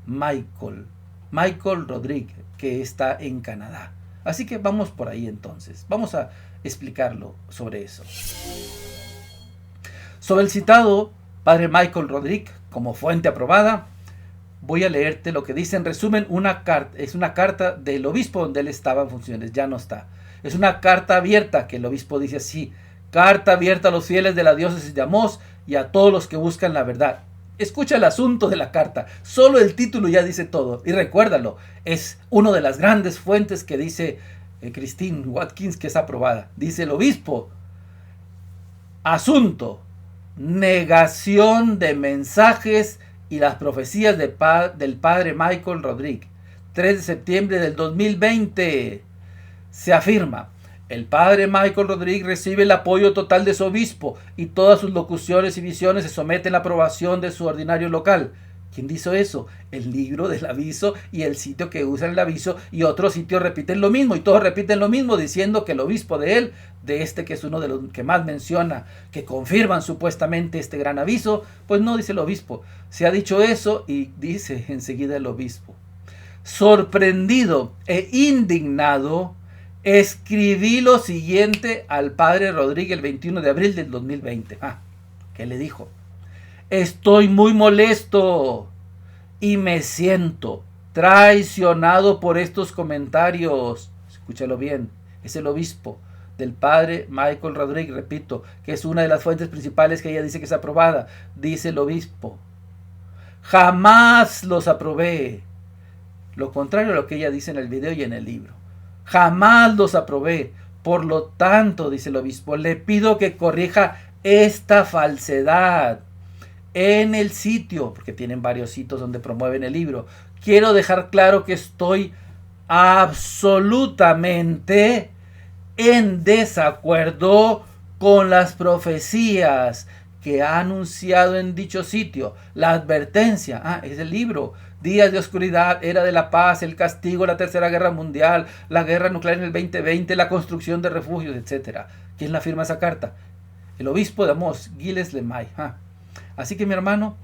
Michael Rodrigue, que está en Canadá. Así que vamos por ahí entonces. Vamos a explicarlo sobre eso. Sobre el citado padre Michael Rodrigue como fuente aprobada, voy a leerte lo que dice en resumen. Es una carta del obispo donde él estaba en funciones, ya no está. Es una carta abierta que el obispo dice así: carta abierta a los fieles de la diócesis de Amos y a todos los que buscan la verdad. Escucha el asunto de la carta, solo el título ya dice todo, y recuérdalo, es una de las grandes fuentes que dice Christine Watkins que es aprobada. Dice el obispo: asunto, negación de mensajes y las profecías del padre Michael Rodrigue, 3 de septiembre del 2020, se afirma: el padre Michael Rodrigue recibe el apoyo total de su obispo y todas sus locuciones y visiones se someten a la aprobación de su ordinario local. ¿Quién dice eso? El libro del aviso y el sitio que usa el aviso, y otros sitios repiten lo mismo y todos repiten lo mismo, diciendo que el obispo de él, de este que es uno de los que más menciona, que confirman supuestamente este gran aviso, pues no dice el obispo. Se ha dicho eso y dice enseguida el obispo: sorprendido e indignado, escribí lo siguiente al padre Rodrigue el 21 de abril del 2020. ¿Qué le dijo? Estoy muy molesto y me siento traicionado por estos comentarios. Escúchalo bien, es el obispo del padre Michael Rodrigue, repito, que es una de las fuentes principales que ella dice que es aprobada. Dice el obispo: jamás los aprobé. Lo contrario a lo que ella dice en el video y en el libro. Jamás los aprobé. Por lo tanto, dice el obispo, le pido que corrija esta falsedad en el sitio, porque tienen varios sitios donde promueven el libro. Quiero dejar claro que estoy absolutamente en desacuerdo con las profecías que ha anunciado en dicho sitio. La advertencia, es el libro: días de oscuridad, era de la paz, el castigo, la tercera guerra mundial, la guerra nuclear en el 2020, la construcción de refugios, etc. ¿Quién la firma esa carta? El obispo de Amos, Gilles Lemay. Así que, mi hermano,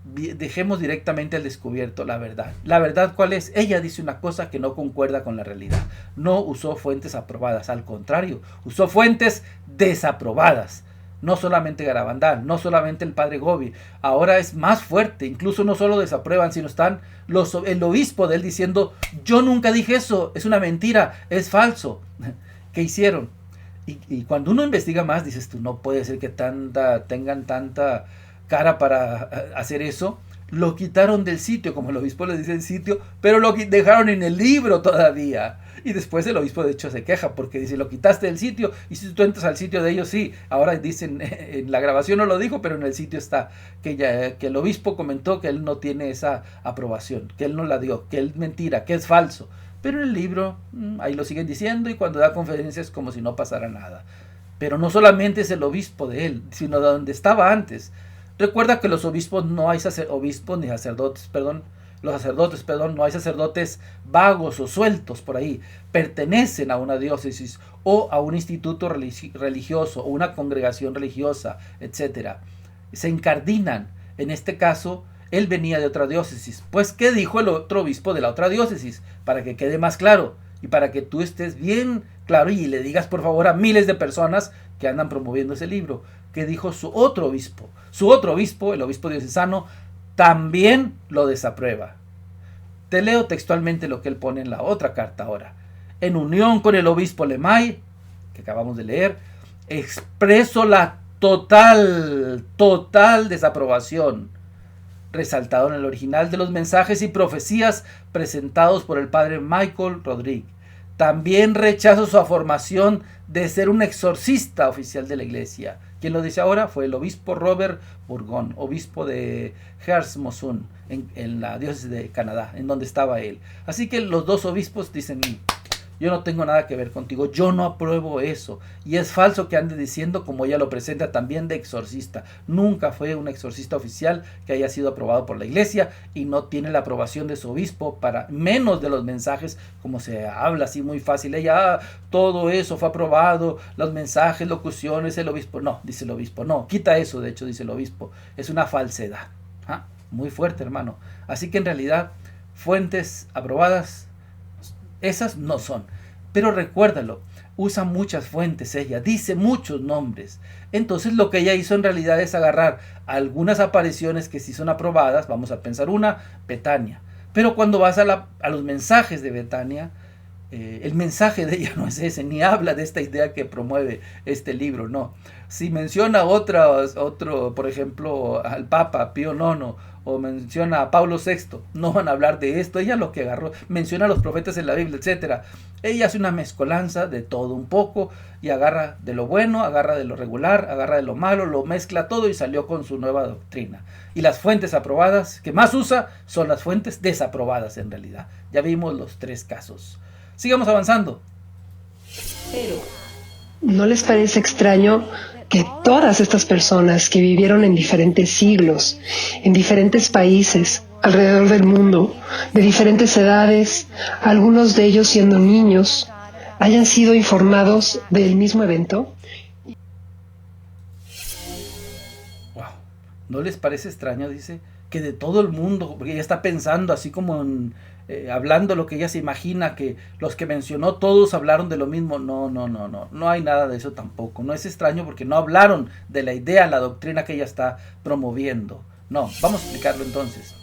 dejemos directamente al descubierto la verdad. ¿La verdad cuál es? Ella dice una cosa que no concuerda con la realidad. No usó fuentes aprobadas, al contrario, usó fuentes desaprobadas. No solamente Garabandal, no solamente el padre Gobi, ahora es más fuerte. Incluso no solo desaprueban, sino están el obispo de él diciendo: yo nunca dije eso, es una mentira, es falso. ¿Qué hicieron? Y cuando uno investiga más, dices tú, no puede ser que tengan tanta cara para hacer eso. Lo quitaron del sitio, como el obispo le dice el sitio, pero lo dejaron en el libro todavía. Y después el obispo de hecho se queja porque dice: lo quitaste del sitio, y si tú entras al sitio de ellos, sí. Ahora dicen, en la grabación no lo dijo, pero en el sitio está, que el obispo comentó que él no tiene esa aprobación, que él no la dio, que es mentira, que es falso. Pero en el libro ahí lo siguen diciendo, y cuando da conferencias como si no pasara nada. Pero no solamente es el obispo de él, sino de donde estaba antes. Recuerda que los obispos no hay obispos ni sacerdotes, los sacerdotes, no hay sacerdotes vagos o sueltos por ahí. Pertenecen a una diócesis o a un instituto religioso o una congregación religiosa, etc. Se incardinan. En este caso, él venía de otra diócesis. Pues, ¿qué dijo el otro obispo de la otra diócesis? Para que quede más claro y para que tú estés bien claro y le digas por favor a miles de personas que andan promoviendo ese libro. ¿Qué dijo su otro obispo? Su otro obispo, el obispo diocesano, también lo desaprueba. Te leo textualmente lo que él pone en la otra carta ahora. En unión con el obispo Lemay, que acabamos de leer, expreso la total desaprobación, resaltado en el original de los mensajes y profecías presentados por el padre Michael Rodríguez. También rechazo su afirmación de ser un exorcista oficial de la iglesia. Quien lo dice ahora fue el obispo Robert Bourgon, obispo de Hermosun, en la diócesis de Canadá, en donde estaba él. Así que los dos obispos dicen: yo no tengo nada que ver contigo, yo no apruebo eso. Y es falso que ande diciendo, como ella lo presenta también, de exorcista. Nunca fue un exorcista oficial que haya sido aprobado por la iglesia y no tiene la aprobación de su obispo, para menos de los mensajes, como se habla así muy fácil. Ella, todo eso fue aprobado, los mensajes, locuciones, el obispo. No, dice el obispo, no, quita eso, de hecho, dice el obispo. Es una falsedad. Muy fuerte, hermano. Así que en realidad, fuentes aprobadas, esas no son. Pero recuérdalo, usa muchas fuentes ella, dice muchos nombres. Entonces lo que ella hizo en realidad es agarrar algunas apariciones que sí son aprobadas. Vamos a pensar una, Betania. Pero cuando vas a los mensajes de Betania, el mensaje de ella no es ese, ni habla de esta idea que promueve este libro, no. Si menciona otro, por ejemplo, al Papa Pío IX, o menciona a Pablo VI, no van a hablar de esto. Ella lo que agarró, menciona a los profetas en la Biblia, etc. Ella hace una mezcolanza de todo un poco, y agarra de lo bueno, agarra de lo regular, agarra de lo malo, lo mezcla todo y salió con su nueva doctrina. Y las fuentes aprobadas que más usa son las fuentes desaprobadas en realidad. Ya vimos los tres casos. Sigamos avanzando. ¿No les parece extraño que todas estas personas que vivieron en diferentes siglos, en diferentes países, alrededor del mundo, de diferentes edades, algunos de ellos siendo niños, hayan sido informados del mismo evento? Wow. ¿No les parece extraño, dice, que de todo el mundo, porque ella está pensando así como hablando lo que ella se imagina, que los que mencionó todos hablaron de lo mismo? No hay nada de eso tampoco. No es extraño porque no hablaron de la idea, la doctrina que ella está promoviendo. No, vamos a explicarlo entonces.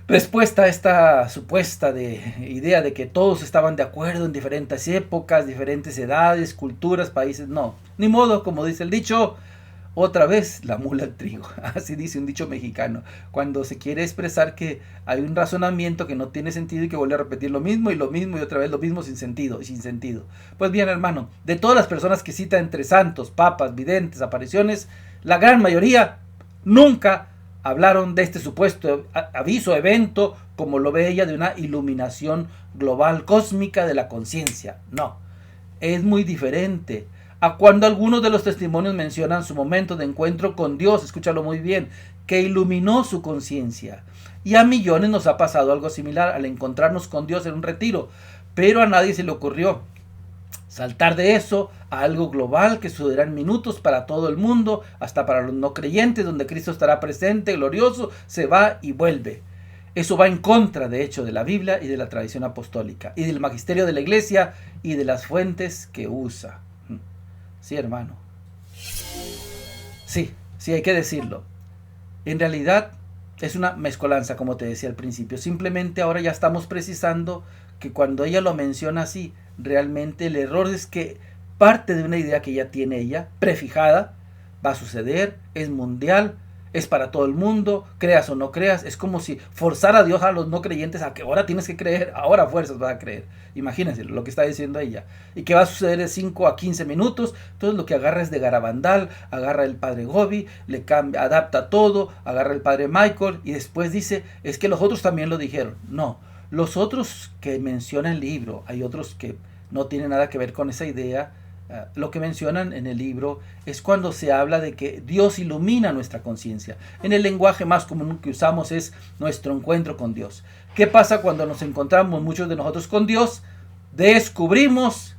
Respuesta a esta supuesta idea de que todos estaban de acuerdo en diferentes épocas, diferentes edades, culturas, países. No, ni modo, como dice el dicho, otra vez la mula al trigo. Así dice un dicho mexicano, cuando se quiere expresar que hay un razonamiento que no tiene sentido y que vuelve a repetir lo mismo y otra vez lo mismo sin sentido. Pues bien, hermano, de todas las personas que cita entre santos, papas, videntes, apariciones, la gran mayoría nunca hablaron de este supuesto aviso, evento, como lo ve ella, de una iluminación global cósmica de la conciencia. No, es muy diferente a cuando algunos de los testimonios mencionan su momento de encuentro con Dios, escúchalo muy bien, que iluminó su conciencia. Y a millones nos ha pasado algo similar al encontrarnos con Dios en un retiro, pero a nadie se le ocurrió saltar de eso a algo global que sucederá en minutos para todo el mundo, hasta para los no creyentes, donde Cristo estará presente, glorioso, se va y vuelve. Eso va en contra, de hecho, de la Biblia y de la tradición apostólica, y del magisterio de la iglesia y de las fuentes que usa. Sí, hermano. Sí, hay que decirlo. En realidad es una mezcolanza, como te decía al principio. Simplemente ahora ya estamos precisando que cuando ella lo menciona así, realmente el error es que parte de una idea que ya tiene ella, prefijada, va a suceder, es mundial, es para todo el mundo, creas o no creas. Es como si forzara a Dios a los no creyentes a que ahora tienes que creer, ahora a fuerzas vas a creer. Imagínense lo que está diciendo ella. Y que va a suceder de 5 a 15 minutos. Entonces lo que agarra es de Garabandal, agarra el padre Gobi, le cambia, adapta todo, agarra el padre Michael y después dice, es que los otros también lo dijeron. No, los otros que menciona el libro, hay otros que no tienen nada que ver con esa idea. Lo que mencionan en el libro es cuando se habla de que Dios ilumina nuestra conciencia. En el lenguaje más común que usamos es nuestro encuentro con Dios. ¿Qué pasa cuando nos encontramos muchos de nosotros con Dios? Descubrimos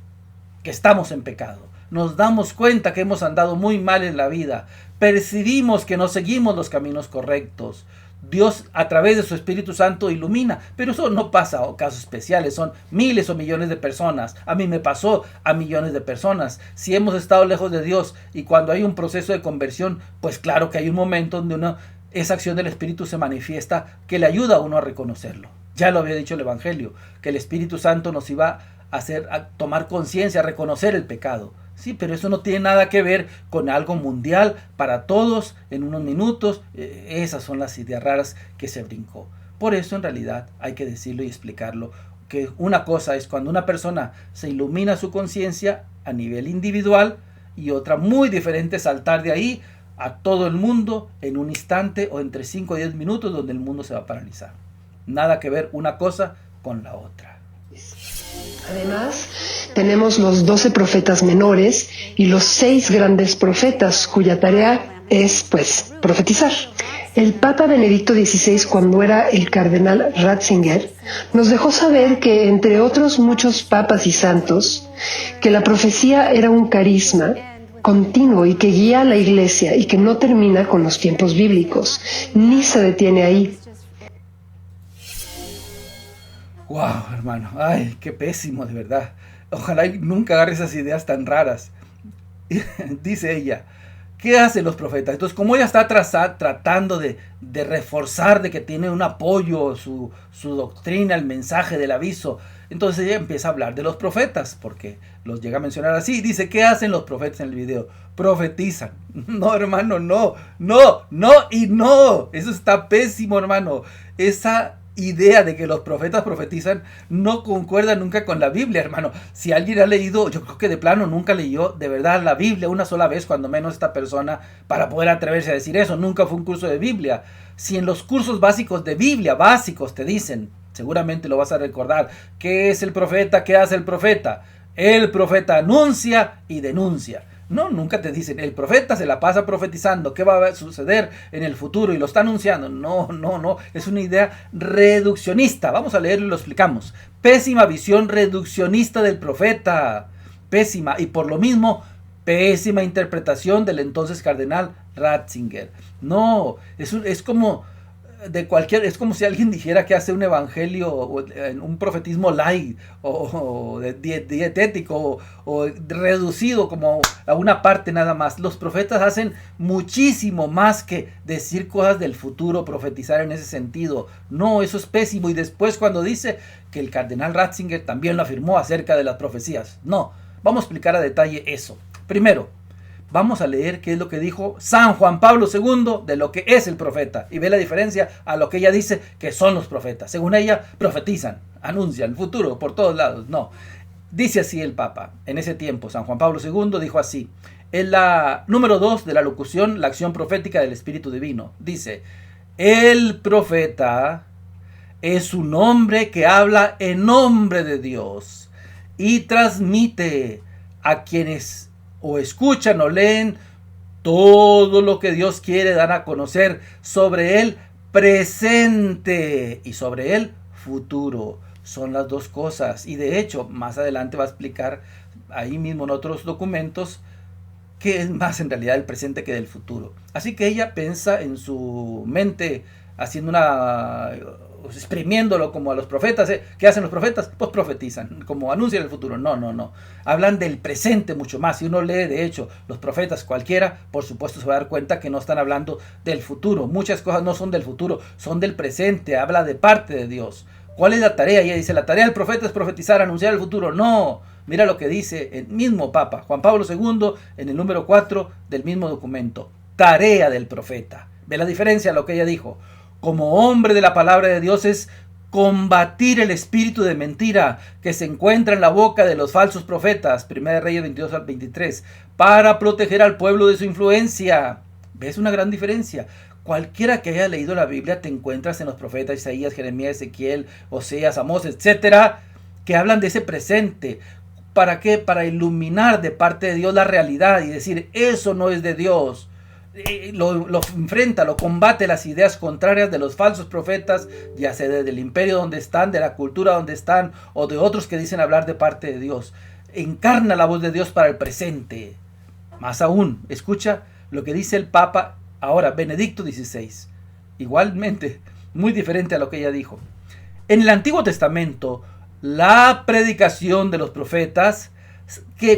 que estamos en pecado. Nos damos cuenta que hemos andado muy mal en la vida. Percibimos que no seguimos los caminos correctos. Dios a través de su Espíritu Santo ilumina, pero eso no pasa a casos especiales, son miles o millones de personas. A mí me pasó a millones de personas. Si hemos estado lejos de Dios y cuando hay un proceso de conversión, pues claro que hay un momento donde esa acción del Espíritu se manifiesta que le ayuda a uno a reconocerlo. Ya lo había dicho el Evangelio, que el Espíritu Santo nos iba a hacer a tomar conciencia, a reconocer el pecado. Sí, pero eso no tiene nada que ver con algo mundial para todos en unos minutos. Esas son las ideas raras que se brincó. Por eso en realidad hay que decirlo y explicarlo, que una cosa es cuando una persona se ilumina su conciencia a nivel individual y otra muy diferente saltar de ahí a todo el mundo en un instante o entre 5 y 10 minutos donde el mundo se va a paralizar. Nada que ver una cosa con la otra. Además, tenemos los 12 profetas menores y los 6 grandes profetas, cuya tarea es, pues, profetizar. El Papa Benedicto XVI, cuando era el cardenal Ratzinger, nos dejó saber que, entre otros muchos papas y santos, que la profecía era un carisma continuo y que guía a la Iglesia y que no termina con los tiempos bíblicos, ni se detiene ahí. Wow, hermano, ay, qué pésimo, de verdad. Ojalá y nunca agarre esas ideas tan raras. Dice ella, ¿qué hacen los profetas? Entonces, como ella está tratando de reforzar de que tiene un apoyo, su doctrina, el mensaje del aviso, entonces ella empieza a hablar de los profetas, porque los llega a mencionar así. Dice, ¿qué hacen los profetas en el video? Profetizan. No, hermano, no y no. Eso está pésimo, hermano. Esa idea de que los profetas profetizan no concuerda nunca con la Biblia, hermano. Si alguien ha leído, yo creo que de plano nunca leyó de verdad la Biblia una sola vez, cuando menos esta persona, para poder atreverse a decir eso. Nunca fue un curso de Biblia. Si en los cursos básicos de Biblia, básicos, te dicen, seguramente lo vas a recordar, ¿qué es el profeta? ¿Qué hace el profeta? El profeta anuncia y denuncia. No, nunca te dicen, el profeta se la pasa profetizando qué va a suceder en el futuro y lo está anunciando. No, es una idea reduccionista. Vamos a leerlo y lo explicamos. Pésima visión reduccionista del profeta. Pésima, y por lo mismo, pésima interpretación del entonces cardenal Ratzinger. No, es como es como si alguien dijera que hace un evangelio o un profetismo light o dietético o reducido como a una parte nada más. Los profetas hacen muchísimo más que decir cosas del futuro, profetizar en ese sentido. No, eso es pésimo. Y después cuando dice que el cardenal Ratzinger también lo afirmó acerca de las profecías. No, vamos a explicar a detalle eso. Primero, vamos a leer qué es lo que dijo San Juan Pablo II de lo que es el profeta. Y ve la diferencia a lo que ella dice que son los profetas. Según ella, profetizan, anuncian el futuro por todos lados. No, dice así el Papa. En ese tiempo, San Juan Pablo II dijo así. En la número 2 de la locución, la acción profética del Espíritu Divino. Dice, el profeta es un hombre que habla en nombre de Dios y transmite a quienes o escuchan o leen todo lo que Dios quiere dar a conocer sobre el presente y sobre el futuro. Son las dos cosas. Y de hecho, más adelante va a explicar ahí mismo en otros documentos que es más en realidad el presente que del futuro. Así que ella piensa en su mente, haciendo exprimiéndolo como a los profetas. ¿Qué hacen los profetas? Pues profetizan, como anuncian el futuro. No. Hablan del presente mucho más. Si uno lee, de hecho, los profetas cualquiera, por supuesto se va a dar cuenta que no están hablando del futuro. Muchas cosas no son del futuro, son del presente. Habla de parte de Dios. ¿Cuál es la tarea? Ella dice, la tarea del profeta es profetizar, anunciar el futuro. No, mira lo que dice el mismo Papa, Juan Pablo II, en el número 4 del mismo documento. Tarea del profeta. ¿Ve la diferencia a lo que ella dijo? Como hombre de la palabra de Dios es combatir el espíritu de mentira que se encuentra en la boca de los falsos profetas, 1 Reyes 22 al 23, para proteger al pueblo de su influencia. ¿Ves una gran diferencia? Cualquiera que haya leído la Biblia te encuentras en los profetas Isaías, Jeremías, Ezequiel, Oseas, Amós, etcétera, que hablan de ese presente. ¿Para qué? Para iluminar de parte de Dios la realidad y decir, eso no es de Dios. Lo enfrenta, lo combate las ideas contrarias de los falsos profetas, ya sea del imperio donde están, de la cultura donde están, o de otros que dicen hablar de parte de Dios. Encarna la voz de Dios para el presente. Más aún, escucha lo que dice el Papa ahora, Benedicto XVI. Igualmente, muy diferente a lo que ella dijo. En el Antiguo Testamento, la predicación de los profetas,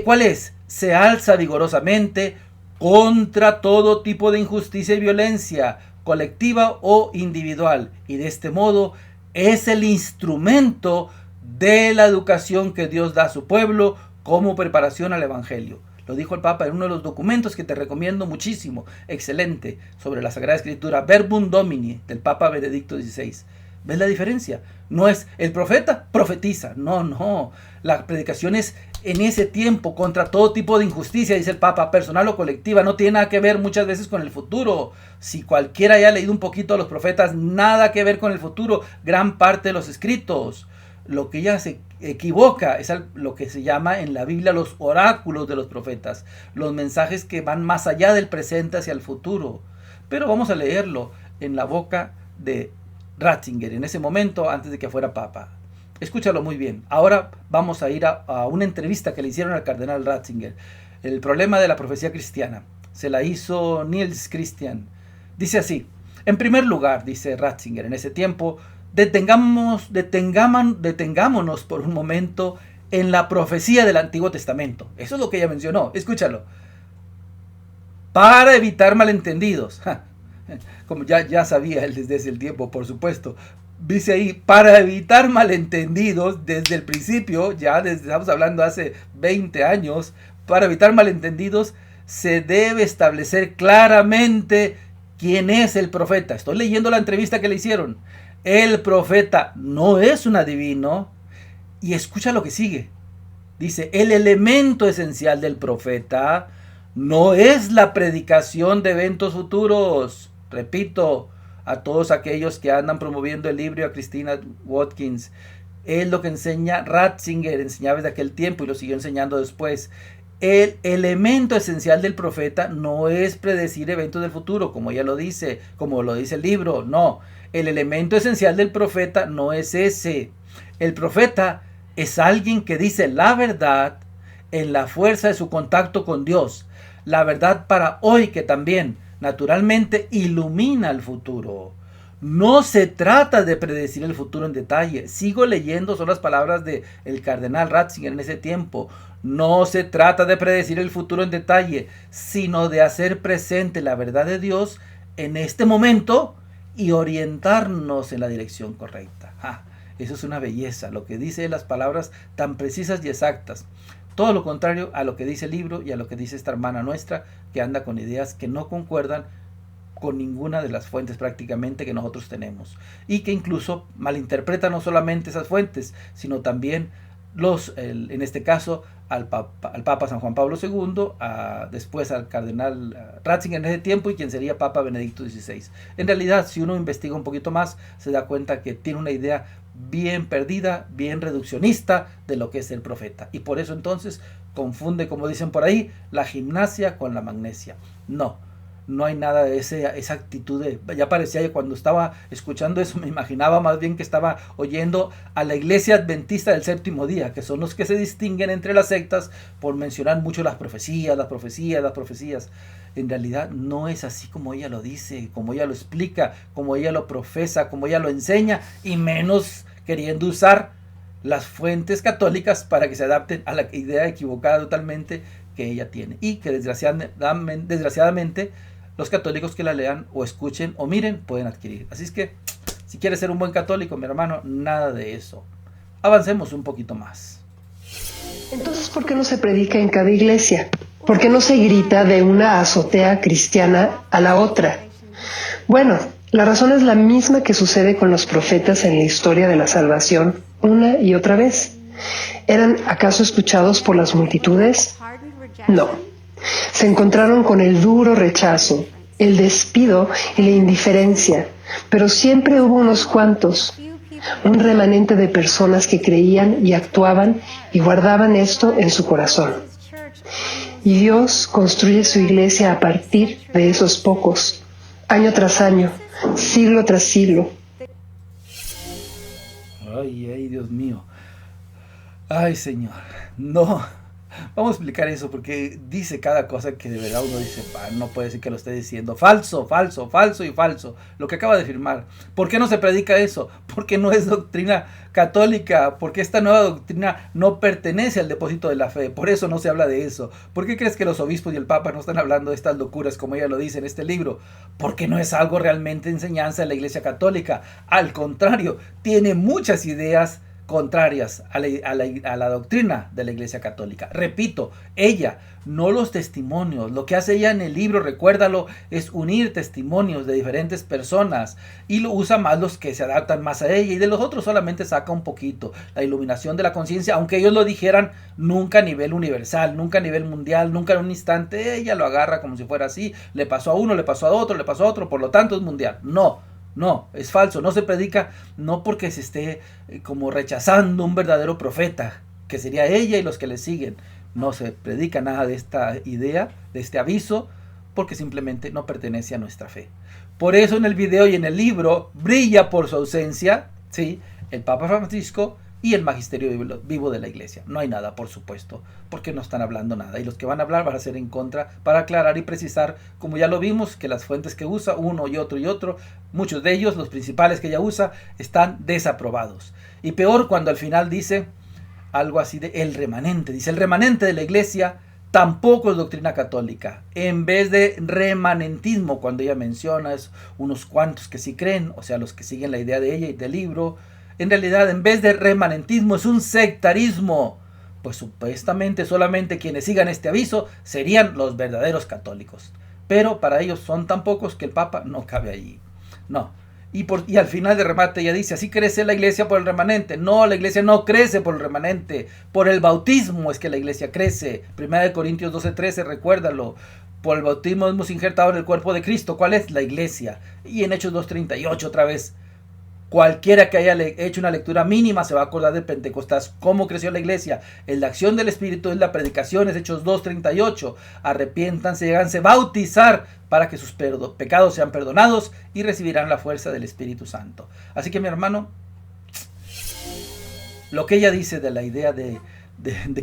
¿cuál es? Se alza vigorosamente contra todo tipo de injusticia y violencia, colectiva o individual. Y de este modo es el instrumento de la educación que Dios da a su pueblo como preparación al Evangelio. Lo dijo el Papa en uno de los documentos que te recomiendo muchísimo, excelente, sobre la Sagrada Escritura, Verbum Domini, del Papa Benedicto XVI. ¿Ves la diferencia? No es el profeta, profetiza. No. La predicación es en ese tiempo contra todo tipo de injusticia, dice el Papa, personal o colectiva. No tiene nada que ver muchas veces con el futuro. Si cualquiera haya leído un poquito a los profetas, nada que ver con el futuro. Gran parte de los escritos. Lo que ella se equivoca es lo que se llama en la Biblia los oráculos de los profetas. Los mensajes que van más allá del presente hacia el futuro. Pero vamos a leerlo en la boca de Ratzinger, en ese momento antes de que fuera papa. Escúchalo muy bien. Ahora vamos a ir a una entrevista que le hicieron al cardenal Ratzinger. El problema de la profecía cristiana. Se la hizo Niels Christian. Dice así: en primer lugar, dice Ratzinger, en ese tiempo, detengámonos por un momento en la profecía del Antiguo Testamento. Eso es lo que ella mencionó. Escúchalo. Para evitar malentendidos. Como ya sabía él desde ese tiempo, por supuesto. Dice ahí, para evitar malentendidos, desde el principio, estamos hablando hace 20 años, para evitar malentendidos, se debe establecer claramente quién es el profeta. Estoy leyendo la entrevista que le hicieron. El profeta no es un adivino. Y escucha lo que sigue. Dice, el elemento esencial del profeta no es la predicación de eventos futuros. Repito, a todos aquellos que andan promoviendo el libro, a Christina Watkins, es lo que enseña Ratzinger, enseñaba desde aquel tiempo y lo siguió enseñando después. El elemento esencial del profeta no es predecir eventos del futuro, como ella lo dice, como lo dice el libro, no. El elemento esencial del profeta no es ese. El profeta es alguien que dice la verdad en la fuerza de su contacto con Dios. La verdad para hoy, que también naturalmente ilumina el futuro. No se trata de predecir el futuro en detalle. Sigo leyendo, son las palabras del cardenal Ratzinger en ese tiempo. No se trata de predecir el futuro en detalle, sino de hacer presente la verdad de Dios en este momento y orientarnos en la dirección correcta. Eso es una belleza, lo que dice las palabras tan precisas y exactas. Todo lo contrario a lo que dice el libro y a lo que dice esta hermana nuestra, que anda con ideas que no concuerdan con ninguna de las fuentes prácticamente que nosotros tenemos. Y que incluso malinterpreta no solamente esas fuentes, sino también en este caso al Papa San Juan Pablo II, después al cardenal Ratzinger en ese tiempo y quien sería Papa Benedicto XVI. En realidad, si uno investiga un poquito más, se da cuenta que tiene una idea bien perdida, bien reduccionista de lo que es el profeta. Y por eso entonces confunde, como dicen por ahí, la gimnasia con la magnesia. No hay nada de esa actitud. Ya parecía que cuando estaba escuchando eso me imaginaba más bien que estaba oyendo a la iglesia adventista del séptimo día, que son los que se distinguen entre las sectas por mencionar mucho las profecías. En realidad no es así como ella lo dice, como ella lo explica, como ella lo profesa, como ella lo enseña, y menos queriendo usar las fuentes católicas para que se adapten a la idea equivocada totalmente que ella tiene. Y que desgraciadamente los católicos que la lean o escuchen o miren pueden adquirir. Así es que si quieres ser un buen católico, mi hermano, nada de eso. Avancemos un poquito más. Entonces, ¿por qué no se predica en cada iglesia? ¿Por qué no se grita de una azotea cristiana a la otra? Bueno, la razón es la misma que sucede con los profetas en la historia de la salvación una y otra vez. ¿Eran acaso escuchados por las multitudes? No. Se encontraron con el duro rechazo, el despido y la indiferencia, pero siempre hubo unos cuantos, un remanente de personas que creían y actuaban y guardaban esto en su corazón. Y Dios construye su iglesia a partir de esos pocos, año tras año, siglo tras siglo. Ay, Dios mío. Ay, Señor. No. Vamos a explicar eso porque dice cada cosa que de verdad uno dice, no puede ser que lo esté diciendo. Falso y falso. Lo que acaba de afirmar. ¿Por qué no se predica eso? Porque no es doctrina católica. Porque esta nueva doctrina no pertenece al depósito de la fe. Por eso no se habla de eso. ¿Por qué crees que los obispos y el Papa no están hablando de estas locuras como ella lo dice en este libro? Porque no es algo realmente enseñanza de la Iglesia Católica. Al contrario, tiene muchas ideas contrarias a la doctrina de la Iglesia Católica. Repito, ella, no los testimonios. Lo que hace ella en el libro, recuérdalo, es unir testimonios de diferentes personas y lo usa más los que se adaptan más a ella, y de los otros solamente saca un poquito. La iluminación de la conciencia, aunque ellos lo dijeran, nunca a nivel universal, nunca a nivel mundial, nunca en un instante, ella lo agarra como si fuera así. Le pasó a uno, le pasó a otro, le pasó a otro, por lo tanto es mundial. No, es falso. No se predica, no porque se esté como rechazando un verdadero profeta, que sería ella y los que le siguen. No se predica nada de esta idea, de este aviso, porque simplemente no pertenece a nuestra fe. Por eso en el video y en el libro brilla por su ausencia, ¿sí?, el Papa Francisco y el magisterio vivo de la Iglesia. No hay nada, por supuesto, porque no están hablando nada. Y los que van a hablar van a ser en contra, para aclarar y precisar, como ya lo vimos, que las fuentes que usa uno y otro, muchos de ellos, los principales que ella usa, están desaprobados. Y peor cuando al final dice algo así de el remanente. Dice, el remanente de la Iglesia tampoco es doctrina católica. En vez de remanentismo, cuando ella menciona es unos cuantos que sí creen, o sea, los que siguen la idea de ella y del libro, en realidad, en vez de remanentismo, es un sectarismo. Pues supuestamente solamente quienes sigan este aviso serían los verdaderos católicos. Pero para ellos son tan pocos que el Papa no cabe allí. No. Y al final de remate ella dice, así crece la Iglesia por el remanente. No, la Iglesia no crece por el remanente. Por el bautismo es que la Iglesia crece. 1 Corintios 12:13, recuérdalo. Por el bautismo hemos injertado en el cuerpo de Cristo. ¿Cuál es? La Iglesia. Y en Hechos 2:38 otra vez. Cualquiera que haya hecho una lectura mínima se va a acordar de Pentecostés. ¿Cómo creció la Iglesia? En la acción del Espíritu, en la predicación, es Hechos 2:38. Arrepiéntanse y háganse bautizar para que sus pecados sean perdonados y recibirán la fuerza del Espíritu Santo. Así que, mi hermano, lo que ella dice de la idea de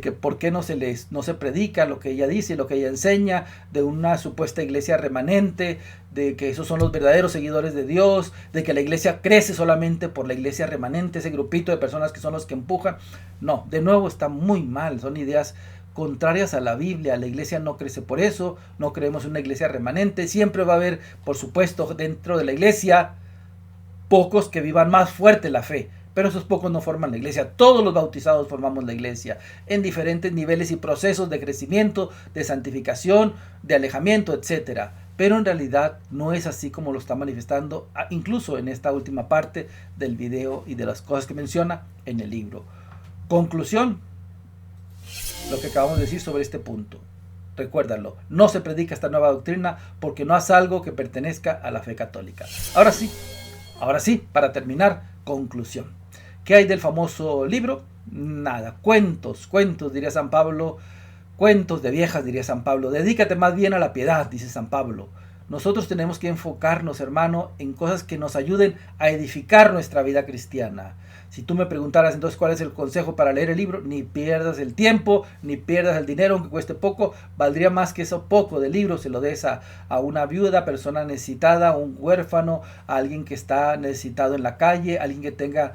que por qué no se predica lo que ella dice, lo que ella enseña, de una supuesta iglesia remanente, de que esos son los verdaderos seguidores de Dios, de que la iglesia crece solamente por la iglesia remanente, ese grupito de personas que son los que empujan. No, de nuevo está muy mal, son ideas contrarias a la Biblia. La iglesia no crece por eso, no creemos en una iglesia remanente. Siempre va a haber, por supuesto, dentro de la iglesia pocos que vivan más fuerte la fe, pero esos pocos no forman la iglesia. Todos los bautizados formamos la iglesia en diferentes niveles y procesos de crecimiento, de santificación, de alejamiento, etc. Pero en realidad no es así como lo está manifestando, incluso en esta última parte del video y de las cosas que menciona en el libro. Conclusión, lo que acabamos de decir sobre este punto. Recuérdalo, no se predica esta nueva doctrina porque no hace algo que pertenezca a la fe católica. Ahora sí, para terminar, conclusión. ¿Qué hay del famoso libro? Nada, cuentos, diría San Pablo, cuentos de viejas, diría San Pablo. Dedícate más bien a la piedad, dice San Pablo. Nosotros tenemos que enfocarnos, hermano, en cosas que nos ayuden a edificar nuestra vida cristiana. Si tú me preguntaras entonces cuál es el consejo para leer el libro, ni pierdas el tiempo, ni pierdas el dinero, aunque cueste poco. Valdría más que eso poco del libro se lo des a una viuda, persona necesitada, a un huérfano, a alguien que está necesitado en la calle, a alguien que tenga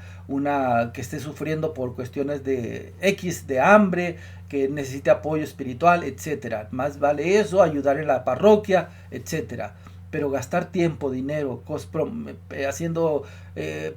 que esté sufriendo por cuestiones de hambre, que necesite apoyo espiritual, etcétera. Más vale eso, ayudar en la parroquia, etcétera. Pero gastar tiempo, dinero, haciendo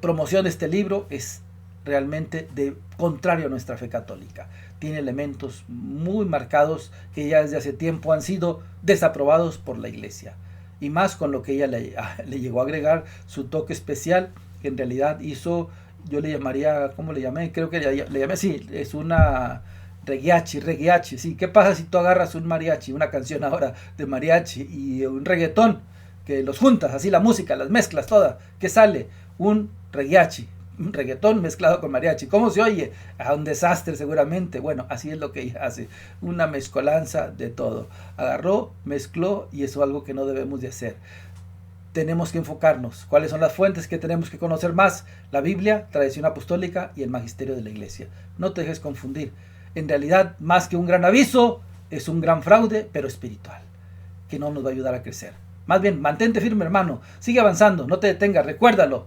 promoción de este libro es realmente contrario a nuestra fe católica. Tiene elementos muy marcados que ya desde hace tiempo han sido desaprobados por la Iglesia. Y más con lo que ella le llegó a agregar su toque especial, que en realidad hizo, yo le llamaría, ¿cómo le llamé? Creo que le llamé, sí, es una reggaechi, sí. ¿Qué pasa si tú agarras un mariachi, una canción ahora de mariachi y un reggaetón, que los juntas, así la música, las mezclas todas? ¿Qué sale? Un reggaechi, un reggaetón mezclado con mariachi. ¿Cómo se oye? A un desastre seguramente. Bueno, así es lo que ella hace, una mezcolanza de todo. Agarró, mezcló, y eso es algo que no debemos de hacer. Tenemos que enfocarnos. ¿Cuáles son las fuentes que tenemos que conocer más? La Biblia, tradición apostólica y el magisterio de la Iglesia. No te dejes confundir. En realidad, más que un gran aviso, es un gran fraude, pero espiritual, que no nos va a ayudar a crecer. Más bien, mantente firme, hermano. Sigue avanzando, no te detengas, recuérdalo.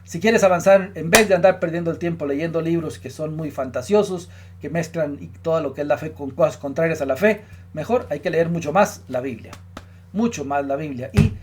Si quieres avanzar, en vez de andar perdiendo el tiempo leyendo libros que son muy fantasiosos, que mezclan todo lo que es la fe con cosas contrarias a la fe, mejor hay que leer mucho más la Biblia. Mucho más la Biblia. Y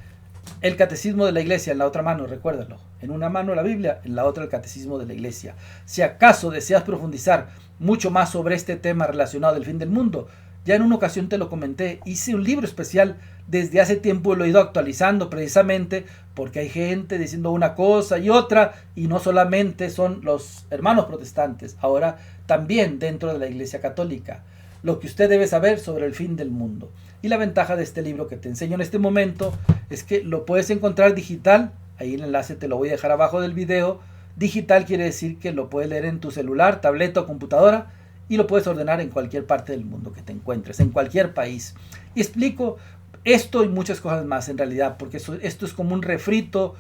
el Catecismo de la Iglesia en la otra mano, recuérdalo. En una mano la Biblia, en la otra el Catecismo de la Iglesia. Si acaso deseas profundizar mucho más sobre este tema relacionado al fin del mundo, ya en una ocasión te lo comenté, hice un libro especial, desde hace tiempo lo he ido actualizando precisamente porque hay gente diciendo una cosa y otra, y no solamente son los hermanos protestantes, ahora también dentro de la Iglesia Católica, lo que usted debe saber sobre el fin del mundo. Y la ventaja de este libro que te enseño en este momento es que lo puedes encontrar digital, ahí el enlace te lo voy a dejar abajo del video. Digital quiere decir que lo puedes leer en tu celular, tableta o computadora, y lo puedes ordenar en cualquier parte del mundo que te encuentres, en cualquier país. Y explico esto y muchas cosas más en realidad, porque esto es como un refrito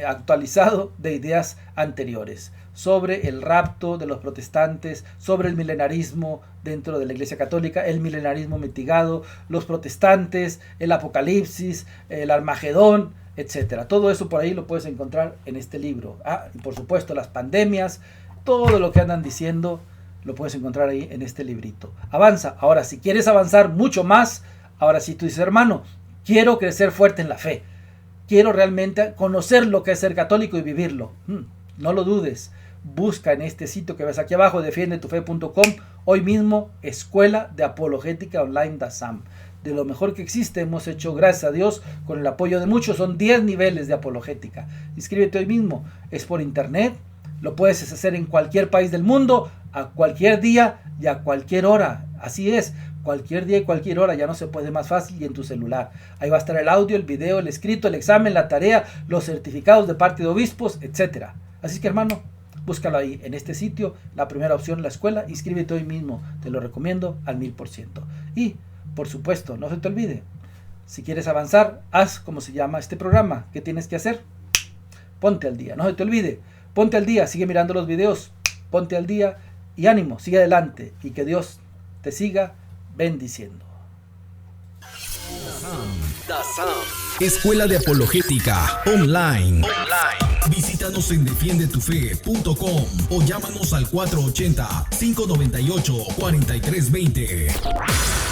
actualizado de ideas anteriores sobre el rapto de los protestantes, sobre el milenarismo dentro de la Iglesia Católica, el milenarismo mitigado, los protestantes, el Apocalipsis, el Armagedón, etcétera. Todo eso por ahí lo puedes encontrar en este libro. Y por supuesto las pandemias, todo lo que andan diciendo lo puedes encontrar ahí en este librito. Avanza. Ahora, si quieres avanzar mucho más, ahora sí tú dices, hermano, quiero crecer fuerte en la fe. Quiero realmente conocer lo que es ser católico y vivirlo. No lo dudes. Busca en este sitio que ves aquí abajo, defiendetufe.com, hoy mismo Escuela de Apologética Online DASAM. De lo mejor que existe, hemos hecho, gracias a Dios, con el apoyo de muchos, son 10 niveles de apologética. Inscríbete hoy mismo. Es por internet. Lo puedes hacer en cualquier país del mundo, a cualquier día y a cualquier hora. Así es, cualquier día y cualquier hora, ya no se puede más fácil, y en tu celular. Ahí va a estar el audio, el video, el escrito, el examen, la tarea, los certificados de parte de obispos, etc. Así que, hermano, búscalo ahí en este sitio, la primera opción, la escuela. Inscríbete hoy mismo, te lo recomiendo al 1000%. Y, por supuesto, no se te olvide, si quieres avanzar, haz como se llama este programa. ¿Qué tienes que hacer? Ponte al día, no se te olvide. Ponte al día, sigue mirando los videos, ponte al día y ánimo, sigue adelante y que Dios te siga bendiciendo. Escuela de Apologética Online. Visítanos en defiendetufe.com o llámanos al 480-598-4320.